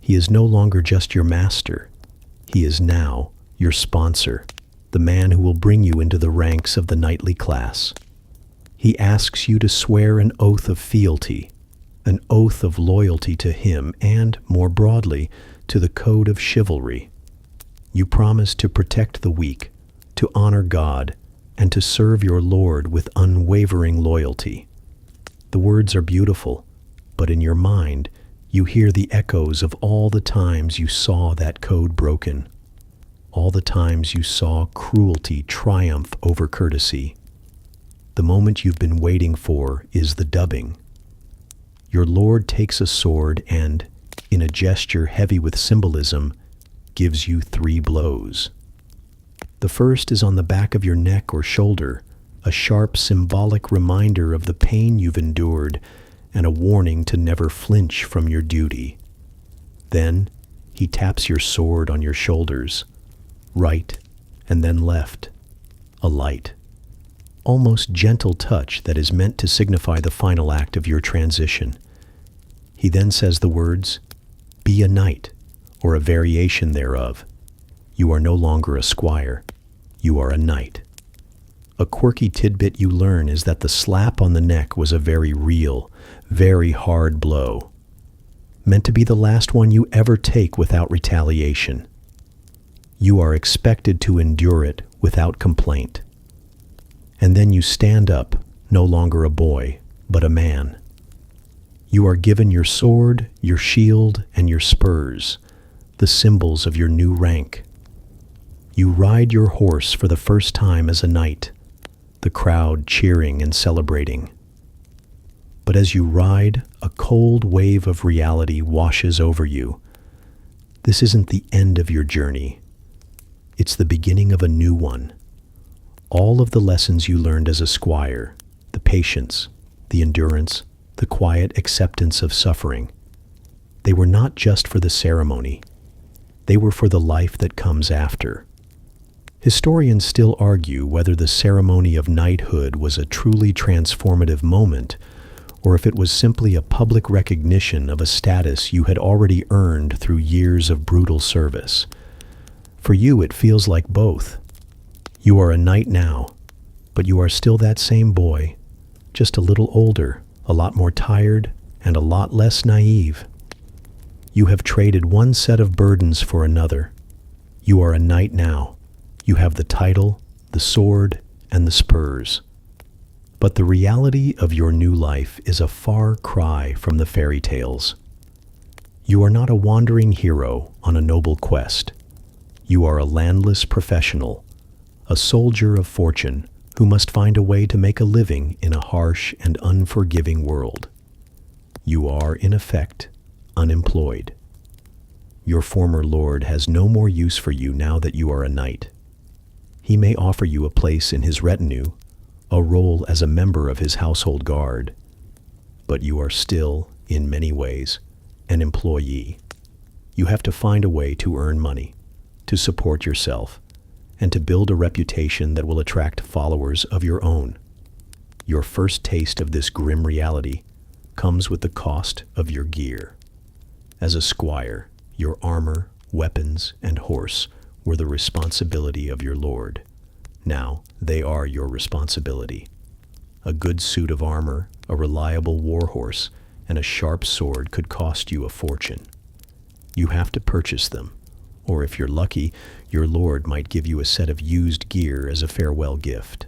He is no longer just your master. He is now your sponsor, the man who will bring you into the ranks of the knightly class. He asks you to swear an oath of fealty, an oath of loyalty to him and, more broadly, to the code of chivalry. You promise to protect the weak, to honor God, and to serve your Lord with unwavering loyalty. The words are beautiful, but in your mind, you hear the echoes of all the times you saw that code broken, all the times you saw cruelty triumph over courtesy. The moment you've been waiting for is the dubbing. Your Lord takes a sword and, in a gesture heavy with symbolism, gives you 3 blows. The first is on the back of your neck or shoulder, a sharp symbolic reminder of the pain you've endured and a warning to never flinch from your duty. Then, he taps your sword on your shoulders, right and then left, a light, almost gentle touch that is meant to signify the final act of your transition. He then says the words, "Be a knight," or a variation thereof. You are no longer a squire. You are a knight. A quirky tidbit you learn is that the slap on the neck was a very real, very hard blow, meant to be the last one you ever take without retaliation. You are expected to endure it without complaint. And then you stand up, no longer a boy, but a man. You are given your sword, your shield, and your spurs, the symbols of your new rank. You ride your horse for the first time as a knight, the crowd cheering and celebrating. But as you ride, a cold wave of reality washes over you. This isn't the end of your journey. It's the beginning of a new one. All of the lessons you learned as a squire, the patience, the endurance, the quiet acceptance of suffering, they were not just for the ceremony. They were for the life that comes after. Historians still argue whether the ceremony of knighthood was a truly transformative moment, or if it was simply a public recognition of a status you had already earned through years of brutal service. For you, it feels like both. You are a knight now, but you are still that same boy, just a little older, a lot more tired, and a lot less naive. You have traded one set of burdens for another. You are a knight now. You have the title, the sword, and the spurs. But the reality of your new life is a far cry from the fairy tales. You are not a wandering hero on a noble quest. You are a landless professional, a soldier of fortune who must find a way to make a living in a harsh and unforgiving world. You are, in effect, unemployed. Your former lord has no more use for you now that you are a knight. He may offer you a place in his retinue, a role as a member of his household guard, but you are still, in many ways, an employee. You have to find a way to earn money, to support yourself, and to build a reputation that will attract followers of your own. Your first taste of this grim reality comes with the cost of your gear. As a squire, your armor, weapons, and horse were the responsibility of your lord. Now they are your responsibility. A good suit of armor, a reliable war horse, and a sharp sword could cost you a fortune. You have to purchase them, or if you're lucky, your lord might give you a set of used gear as a farewell gift.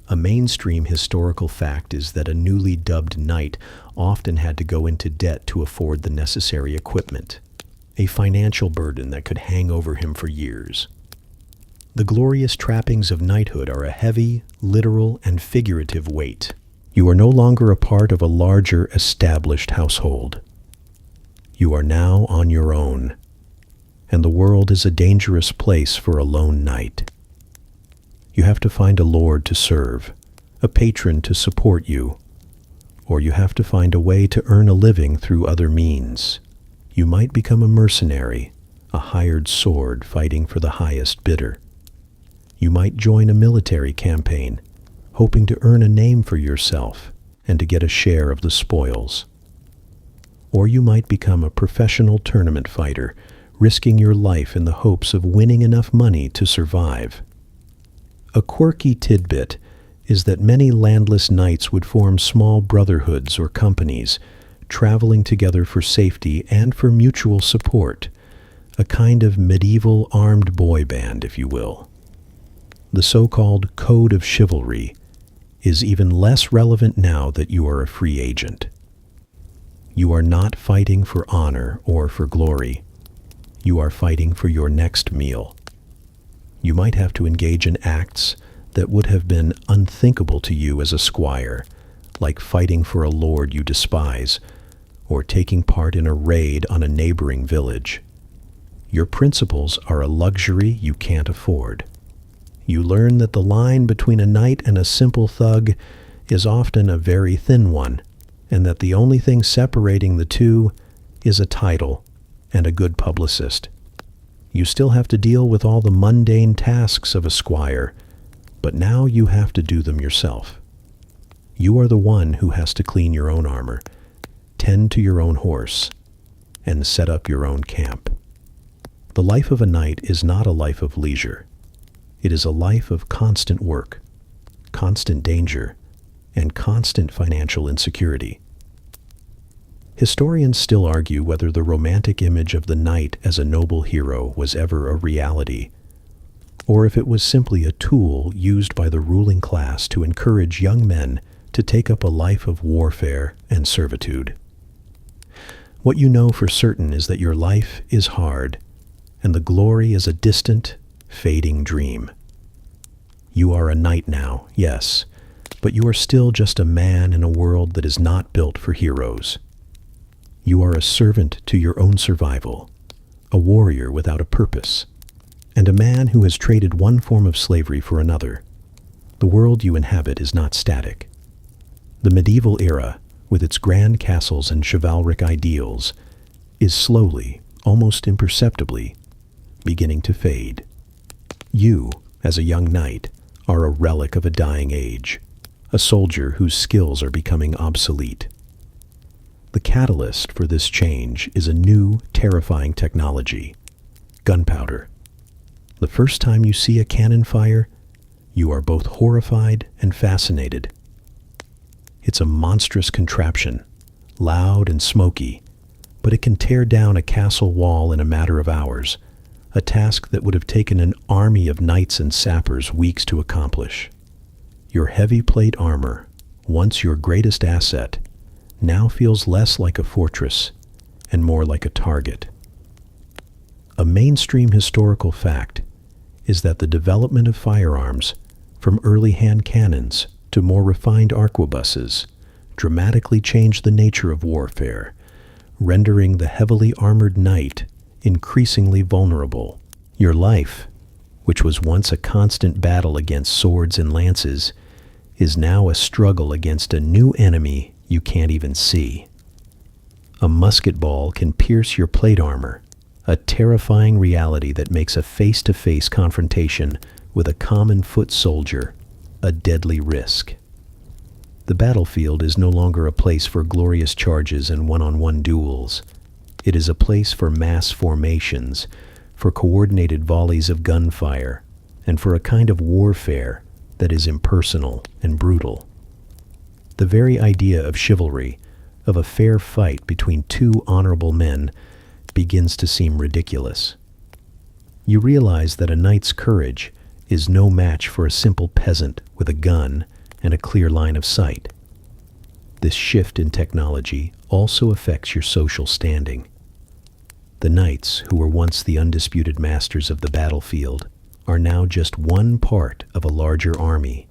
A mainstream historical fact is that a newly dubbed knight often had to go into debt to afford the necessary equipment, a financial burden that could hang over him for years. The glorious trappings of knighthood are a heavy, literal, and figurative weight. You are no longer a part of a larger, established household. You are now on your own, and the world is a dangerous place for a lone knight. You have to find a lord to serve, a patron to support you, or you have to find a way to earn a living through other means. You might become a mercenary, a hired sword fighting for the highest bidder. You might join a military campaign, hoping to earn a name for yourself and to get a share of the spoils. Or you might become a professional tournament fighter, risking your life in the hopes of winning enough money to survive. A quirky tidbit is that many landless knights would form small brotherhoods or companies, traveling together for safety and for mutual support, a kind of medieval armed boy band, if you will. The so-called code of chivalry is even less relevant now that you are a free agent. You are not fighting for honor or for glory. You are fighting for your next meal. You might have to engage in acts that would have been unthinkable to you as a squire, like fighting for a lord you despise, or taking part in a raid on a neighboring village. Your principles are a luxury you can't afford. You learn that the line between a knight and a simple thug is often a very thin one, and that the only thing separating the two is a title and a good publicist. You still have to deal with all the mundane tasks of a squire, but now you have to do them yourself. You are the one who has to clean your own armor, tend to your own horse, and set up your own camp. The life of a knight is not a life of leisure. It is a life of constant work, constant danger, and constant financial insecurity. Historians still argue whether the romantic image of the knight as a noble hero was ever a reality, or if it was simply a tool used by the ruling class to encourage young men to take up a life of warfare and servitude. What you know for certain is that your life is hard, and the glory is a distant, fading dream. You are a knight now, yes, but you are still just a man in a world that is not built for heroes. You are a servant to your own survival, a warrior without a purpose, and a man who has traded one form of slavery for another. The world you inhabit is not static. The medieval era, with its grand castles and chivalric ideals, is slowly, almost imperceptibly, beginning to fade. You, as a young knight, are a relic of a dying age, a soldier whose skills are becoming obsolete. The catalyst for this change is a new, terrifying technology: gunpowder. The first time you see a cannon fire, you are both horrified and fascinated. It's a monstrous contraption, loud and smoky, but it can tear down a castle wall in a matter of hours, a task that would have taken an army of knights and sappers weeks to accomplish. Your heavy plate armor, once your greatest asset, now feels less like a fortress and more like a target. A mainstream historical fact is that the development of firearms, from early hand cannons to more refined arquebuses, dramatically changed the nature of warfare, rendering the heavily armored knight increasingly vulnerable. Your life, which was once a constant battle against swords and lances, is now a struggle against a new enemy you can't even see. A musket ball can pierce your plate armor, a terrifying reality that makes a face-to-face confrontation with a common foot soldier a deadly risk. The battlefield is no longer a place for glorious charges and one-on-one duels. It is a place for mass formations, for coordinated volleys of gunfire, and for a kind of warfare that is impersonal and brutal. The very idea of chivalry, of a fair fight between two honorable men, begins to seem ridiculous. You realize that a knight's courage is no match for a simple peasant with a gun and a clear line of sight. This shift in technology also affects your social standing. The knights, who were once the undisputed masters of the battlefield, are now just one part of a larger army.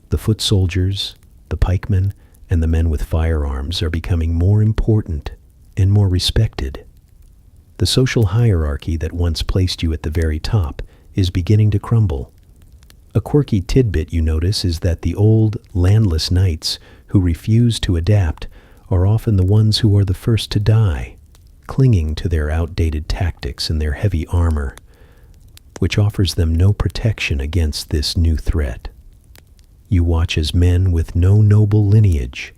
The foot soldiers, the pikemen, and the men with firearms are becoming more important and more respected. The social hierarchy that once placed you at the very top is beginning to crumble. A quirky tidbit you notice is that the old, landless knights who refuse to adapt are often the ones who are the first to die, clinging to their outdated tactics and their heavy armor, which offers them no protection against this new threat. You watch as men with no noble lineage,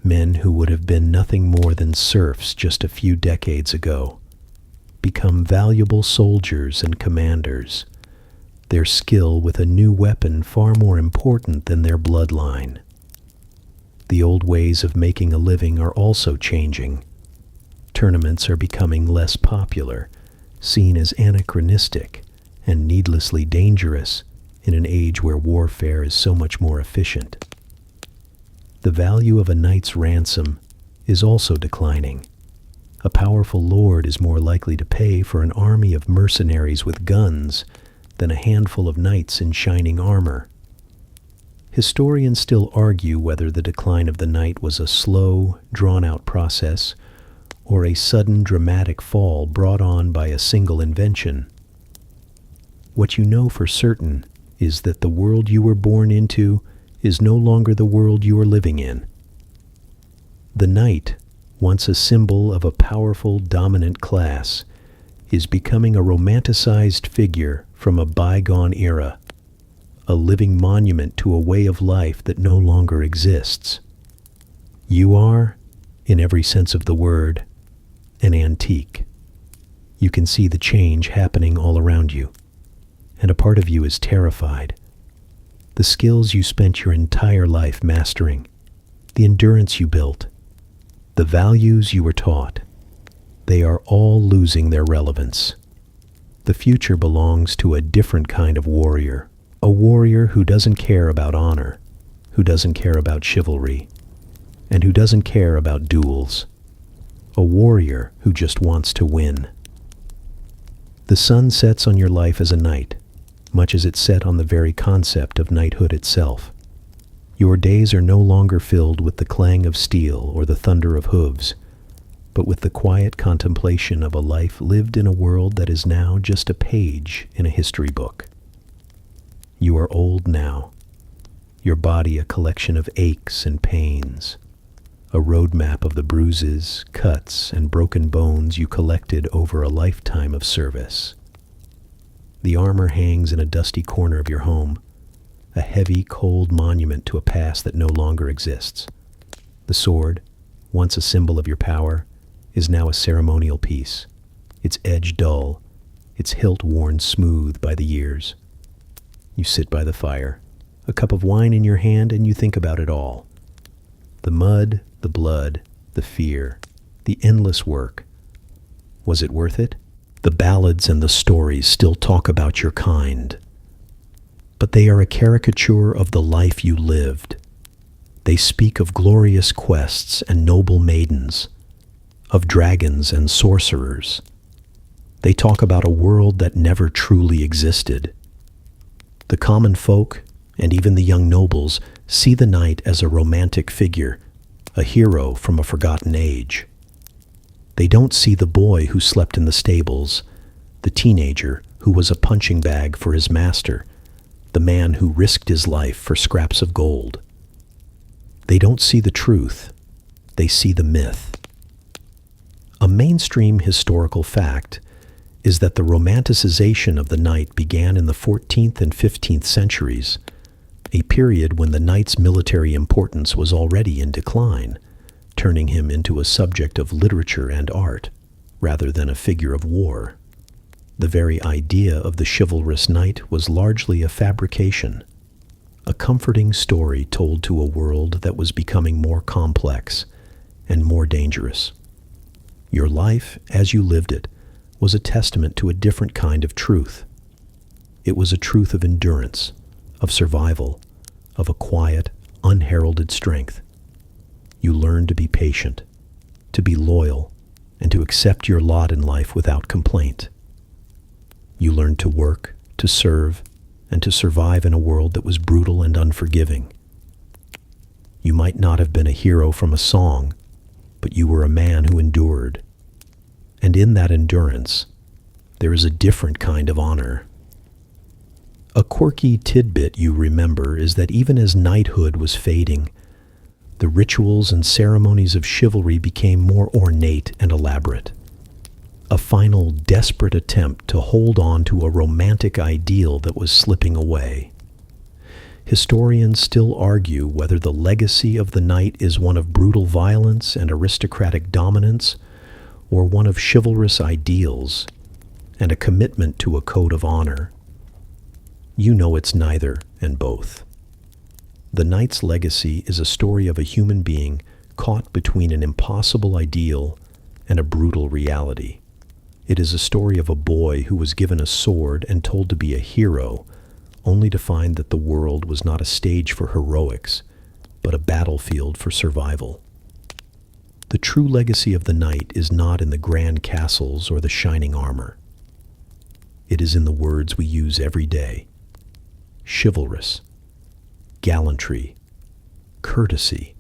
men who would have been nothing more than serfs just a few decades ago, become valuable soldiers and commanders, their skill with a new weapon far more important than their bloodline. The old ways of making a living are also changing. Tournaments are becoming less popular, seen as anachronistic and needlessly dangerous in an age where warfare is so much more efficient. The value of a knight's ransom is also declining. A powerful lord is more likely to pay for an army of mercenaries with guns than a handful of knights in shining armor. Historians still argue whether the decline of the knight was a slow, drawn-out process or a sudden, dramatic fall brought on by a single invention. What you know for certain is that the world you were born into is no longer the world you are living in. The knight, once a symbol of a powerful, dominant class, is becoming a romanticized figure from a bygone era, a living monument to a way of life that no longer exists. You are, in every sense of the word, an antique. You can see the change happening all around you, and a part of you is terrified. The skills you spent your entire life mastering, the endurance you built, the values you were taught, they are all losing their relevance. The future belongs to a different kind of warrior, a warrior who doesn't care about honor, who doesn't care about chivalry, and who doesn't care about duels. A warrior who just wants to win. The sun sets on your life as a knight, much as it set on the very concept of knighthood itself. Your days are no longer filled with the clang of steel or the thunder of hooves, but with the quiet contemplation of a life lived in a world that is now just a page in a history book. You are old now, your body a collection of aches and pains, a roadmap of the bruises, cuts, and broken bones you collected over a lifetime of service. The armor hangs in a dusty corner of your home, a heavy, cold monument to a past that no longer exists. The sword, once a symbol of your power, is now a ceremonial piece, its edge dull, its hilt worn smooth by the years. You sit by the fire, a cup of wine in your hand, and you think about it all. The mud, the blood, the fear, the endless work. Was it worth it? The ballads and the stories still talk about your kind, but they are a caricature of the life you lived. They speak of glorious quests and noble maidens, of dragons and sorcerers. They talk about a world that never truly existed. The common folk, and even the young nobles, see the knight as a romantic figure, a hero from a forgotten age. They don't see the boy who slept in the stables, the teenager who was a punching bag for his master, the man who risked his life for scraps of gold. They don't see the truth, they see the myth. A mainstream historical fact is that the romanticization of the knight began in the 14th and 15th centuries, a period when the knight's military importance was already in decline, turning him into a subject of literature and art, rather than a figure of war. The very idea of the chivalrous knight was largely a fabrication, a comforting story told to a world that was becoming more complex and more dangerous. Your life, as you lived it, was a testament to a different kind of truth. It was a truth of endurance, of survival, of a quiet, unheralded strength. You learned to be patient, to be loyal, and to accept your lot in life without complaint. You learned to work, to serve, and to survive in a world that was brutal and unforgiving. You might not have been a hero from a song, but you were a man who endured. And in that endurance, there is a different kind of honor. A quirky tidbit you remember is that even as knighthood was fading, the rituals and ceremonies of chivalry became more ornate and elaborate. A final desperate attempt to hold on to a romantic ideal that was slipping away. Historians still argue whether the legacy of the knight is one of brutal violence and aristocratic dominance, or one of chivalrous ideals and a commitment to a code of honor. You know it's neither and both. The knight's legacy is a story of a human being caught between an impossible ideal and a brutal reality. It is a story of a boy who was given a sword and told to be a hero, only to find that the world was not a stage for heroics, but a battlefield for survival. The true legacy of the knight is not in the grand castles or the shining armor. It is in the words we use every day: chivalrous, gallantry, courtesy,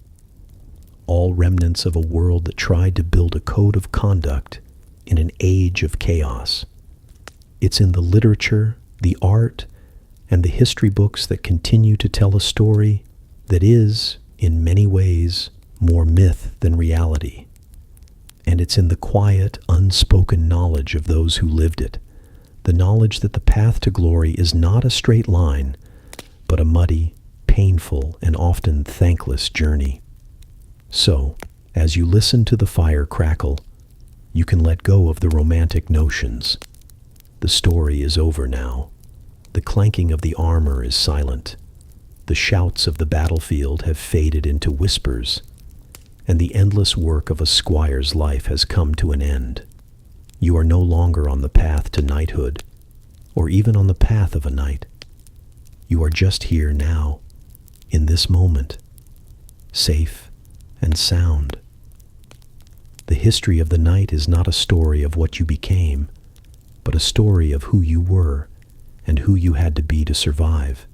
all remnants of a world that tried to build a code of conduct in an age of chaos. It's in the literature, the art, and the history books that continue to tell a story that is, in many ways, more myth than reality. And it's in the quiet, unspoken knowledge of those who lived it, the knowledge that the path to glory is not a straight line, but a muddy, painful, and often thankless journey. So, as you listen to the fire crackle, you can let go of the romantic notions. The story is over now. The clanking of the armor is silent. The shouts of the battlefield have faded into whispers, and the endless work of a squire's life has come to an end. You are no longer on the path to knighthood, or even on the path of a knight. You are just here now, in this moment, safe and sound. The history of the knight is not a story of what you became, but a story of who you were and who you had to be to survive.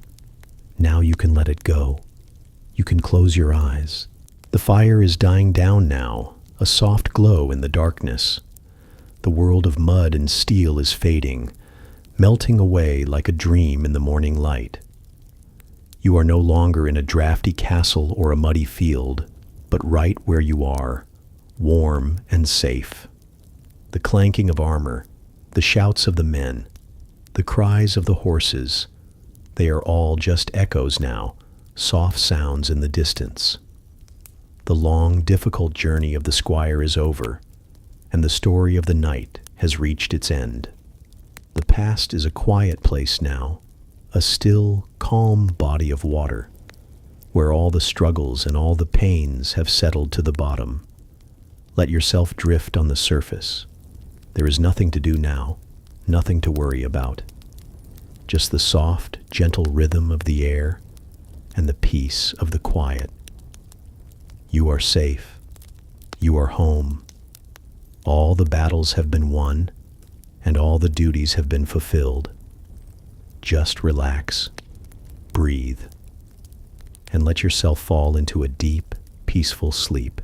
Now you can let it go. You can close your eyes. The fire is dying down now, a soft glow in the darkness. The world of mud and steel is fading, melting away like a dream in the morning light. You are no longer in a drafty castle or a muddy field, but right where you are, warm and safe. The clanking of armor, the shouts of the men, the cries of the horses, they are all just echoes now, soft sounds in the distance. The long, difficult journey of the squire is over, and the story of the knight has reached its end. The past is a quiet place now, a still, calm body of water, where all the struggles and all the pains have settled to the bottom. Let yourself drift on the surface. There is nothing to do now, nothing to worry about. Just the soft, gentle rhythm of the air and the peace of the quiet. You are safe. You are home. All the battles have been won, and all the duties have been fulfilled. Just relax, breathe, and let yourself fall into a deep, peaceful sleep.